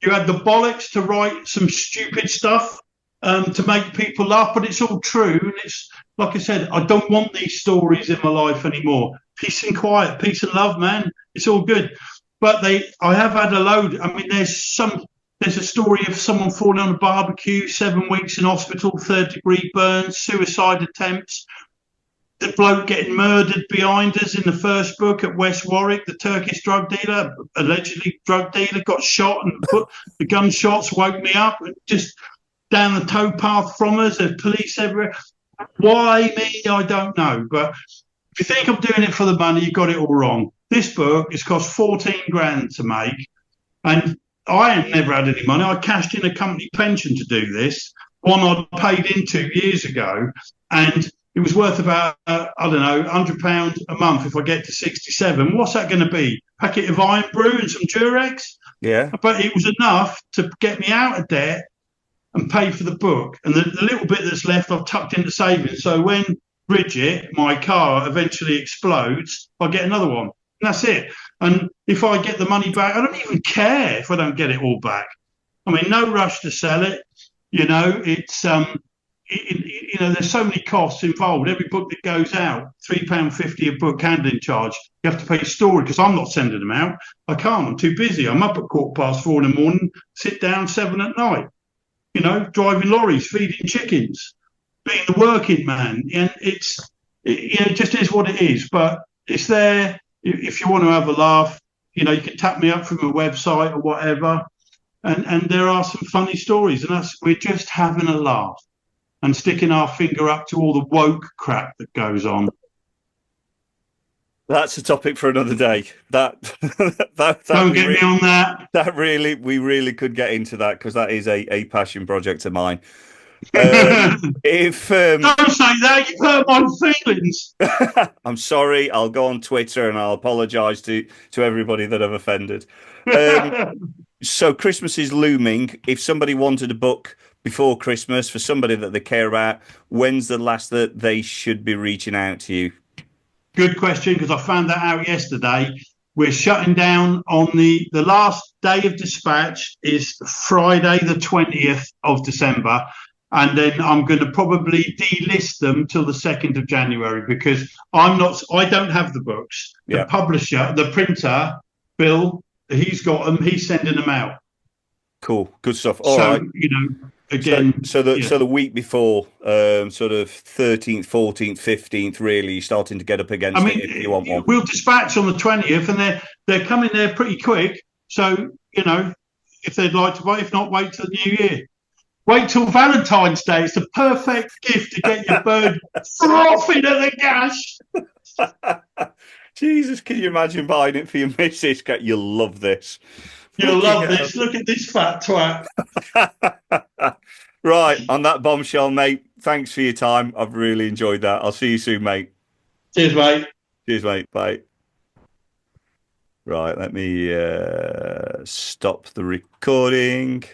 Speaker 1: You had the bollocks to write some stupid stuff to make people laugh, but it's all true. And it's, like I said, I don't want these stories in my life anymore. Peace and quiet, peace and love, man. It's all good. But I have had a load. I mean, there's a story of someone falling on a barbecue, 7 weeks in hospital, 3rd-degree burns, suicide attempts. the bloke getting murdered behind us in the first book at West Warwick, the Turkish drug dealer, allegedly drug dealer, got shot and put the gunshots woke me up. Just down the towpath from us, there's police everywhere. Why me? I don't know. But if you think I'm doing it for the money, you got it all wrong. This book has cost 14 grand to make, and I ain't never had any money. I cashed in a company pension to do this, one I paid in 2 years ago, and it was worth about, I don't know, £100 a month if I get to 67. What's that going to be? Packet of Iron Brew and some Durex?
Speaker 2: Yeah.
Speaker 1: But it was enough to get me out of debt and pay for the book. And the little bit that's left, I've tucked into savings. So when Bridget, my car, eventually explodes, I get another one. And that's it. And if I get the money back, I don't even care if I don't get it all back. I mean, no rush to sell it. You know, it's there's so many costs involved. Every book that goes out, £3.50 a book handling charge. You have to pay storage because I'm not sending them out. I can't. I'm too busy. I'm up at 4:15 in the morning, sit down 7 at night. You know, driving lorries, feeding chickens, being the working man, and it just is what it is. But it's there if you want to have a laugh. You know, you can tap me up from a website or whatever, and there are some funny stories, and we're just having a laugh and sticking our finger up to all the woke crap that goes on.
Speaker 2: That's a topic for another day. That
Speaker 1: Don't get me on that.
Speaker 2: We really could get into that because that is a passion project of mine. Don't
Speaker 1: say that, you hurt my feelings.
Speaker 2: I'm sorry. I'll go on Twitter and I'll apologise to everybody that I've offended. So Christmas is looming. If somebody wanted a book before Christmas for somebody that they care about, when's the last that they should be reaching out to you?
Speaker 1: Good question, because I found that out yesterday. We're shutting down on the last day of dispatch is Friday the 20th of December, and then I'm going to probably delist them till the 2nd of January because I don't have the books. The publisher, the printer, Bill, he's got them. He's sending them out.
Speaker 2: Cool, good stuff. All right.
Speaker 1: You know, again,
Speaker 2: so the week before, sort of 13th, 14th, 15th, really starting to get up against it if you want one.
Speaker 1: We'll dispatch on the 20th, and they're coming there pretty quick. So you know, if they'd like to wait, if not, wait till the New Year. Wait till Valentine's Day. It's the perfect gift to get your bird frothing at the gash.
Speaker 2: Jesus, can you imagine buying it for your missus? You'll love this.
Speaker 1: You'll love this. Look at this fat twat.
Speaker 2: Right, on that bombshell, mate, thanks for your time. I've really enjoyed that. I'll see you soon, mate.
Speaker 1: Cheers, mate.
Speaker 2: Cheers, mate. Bye. Right, let me stop the recording.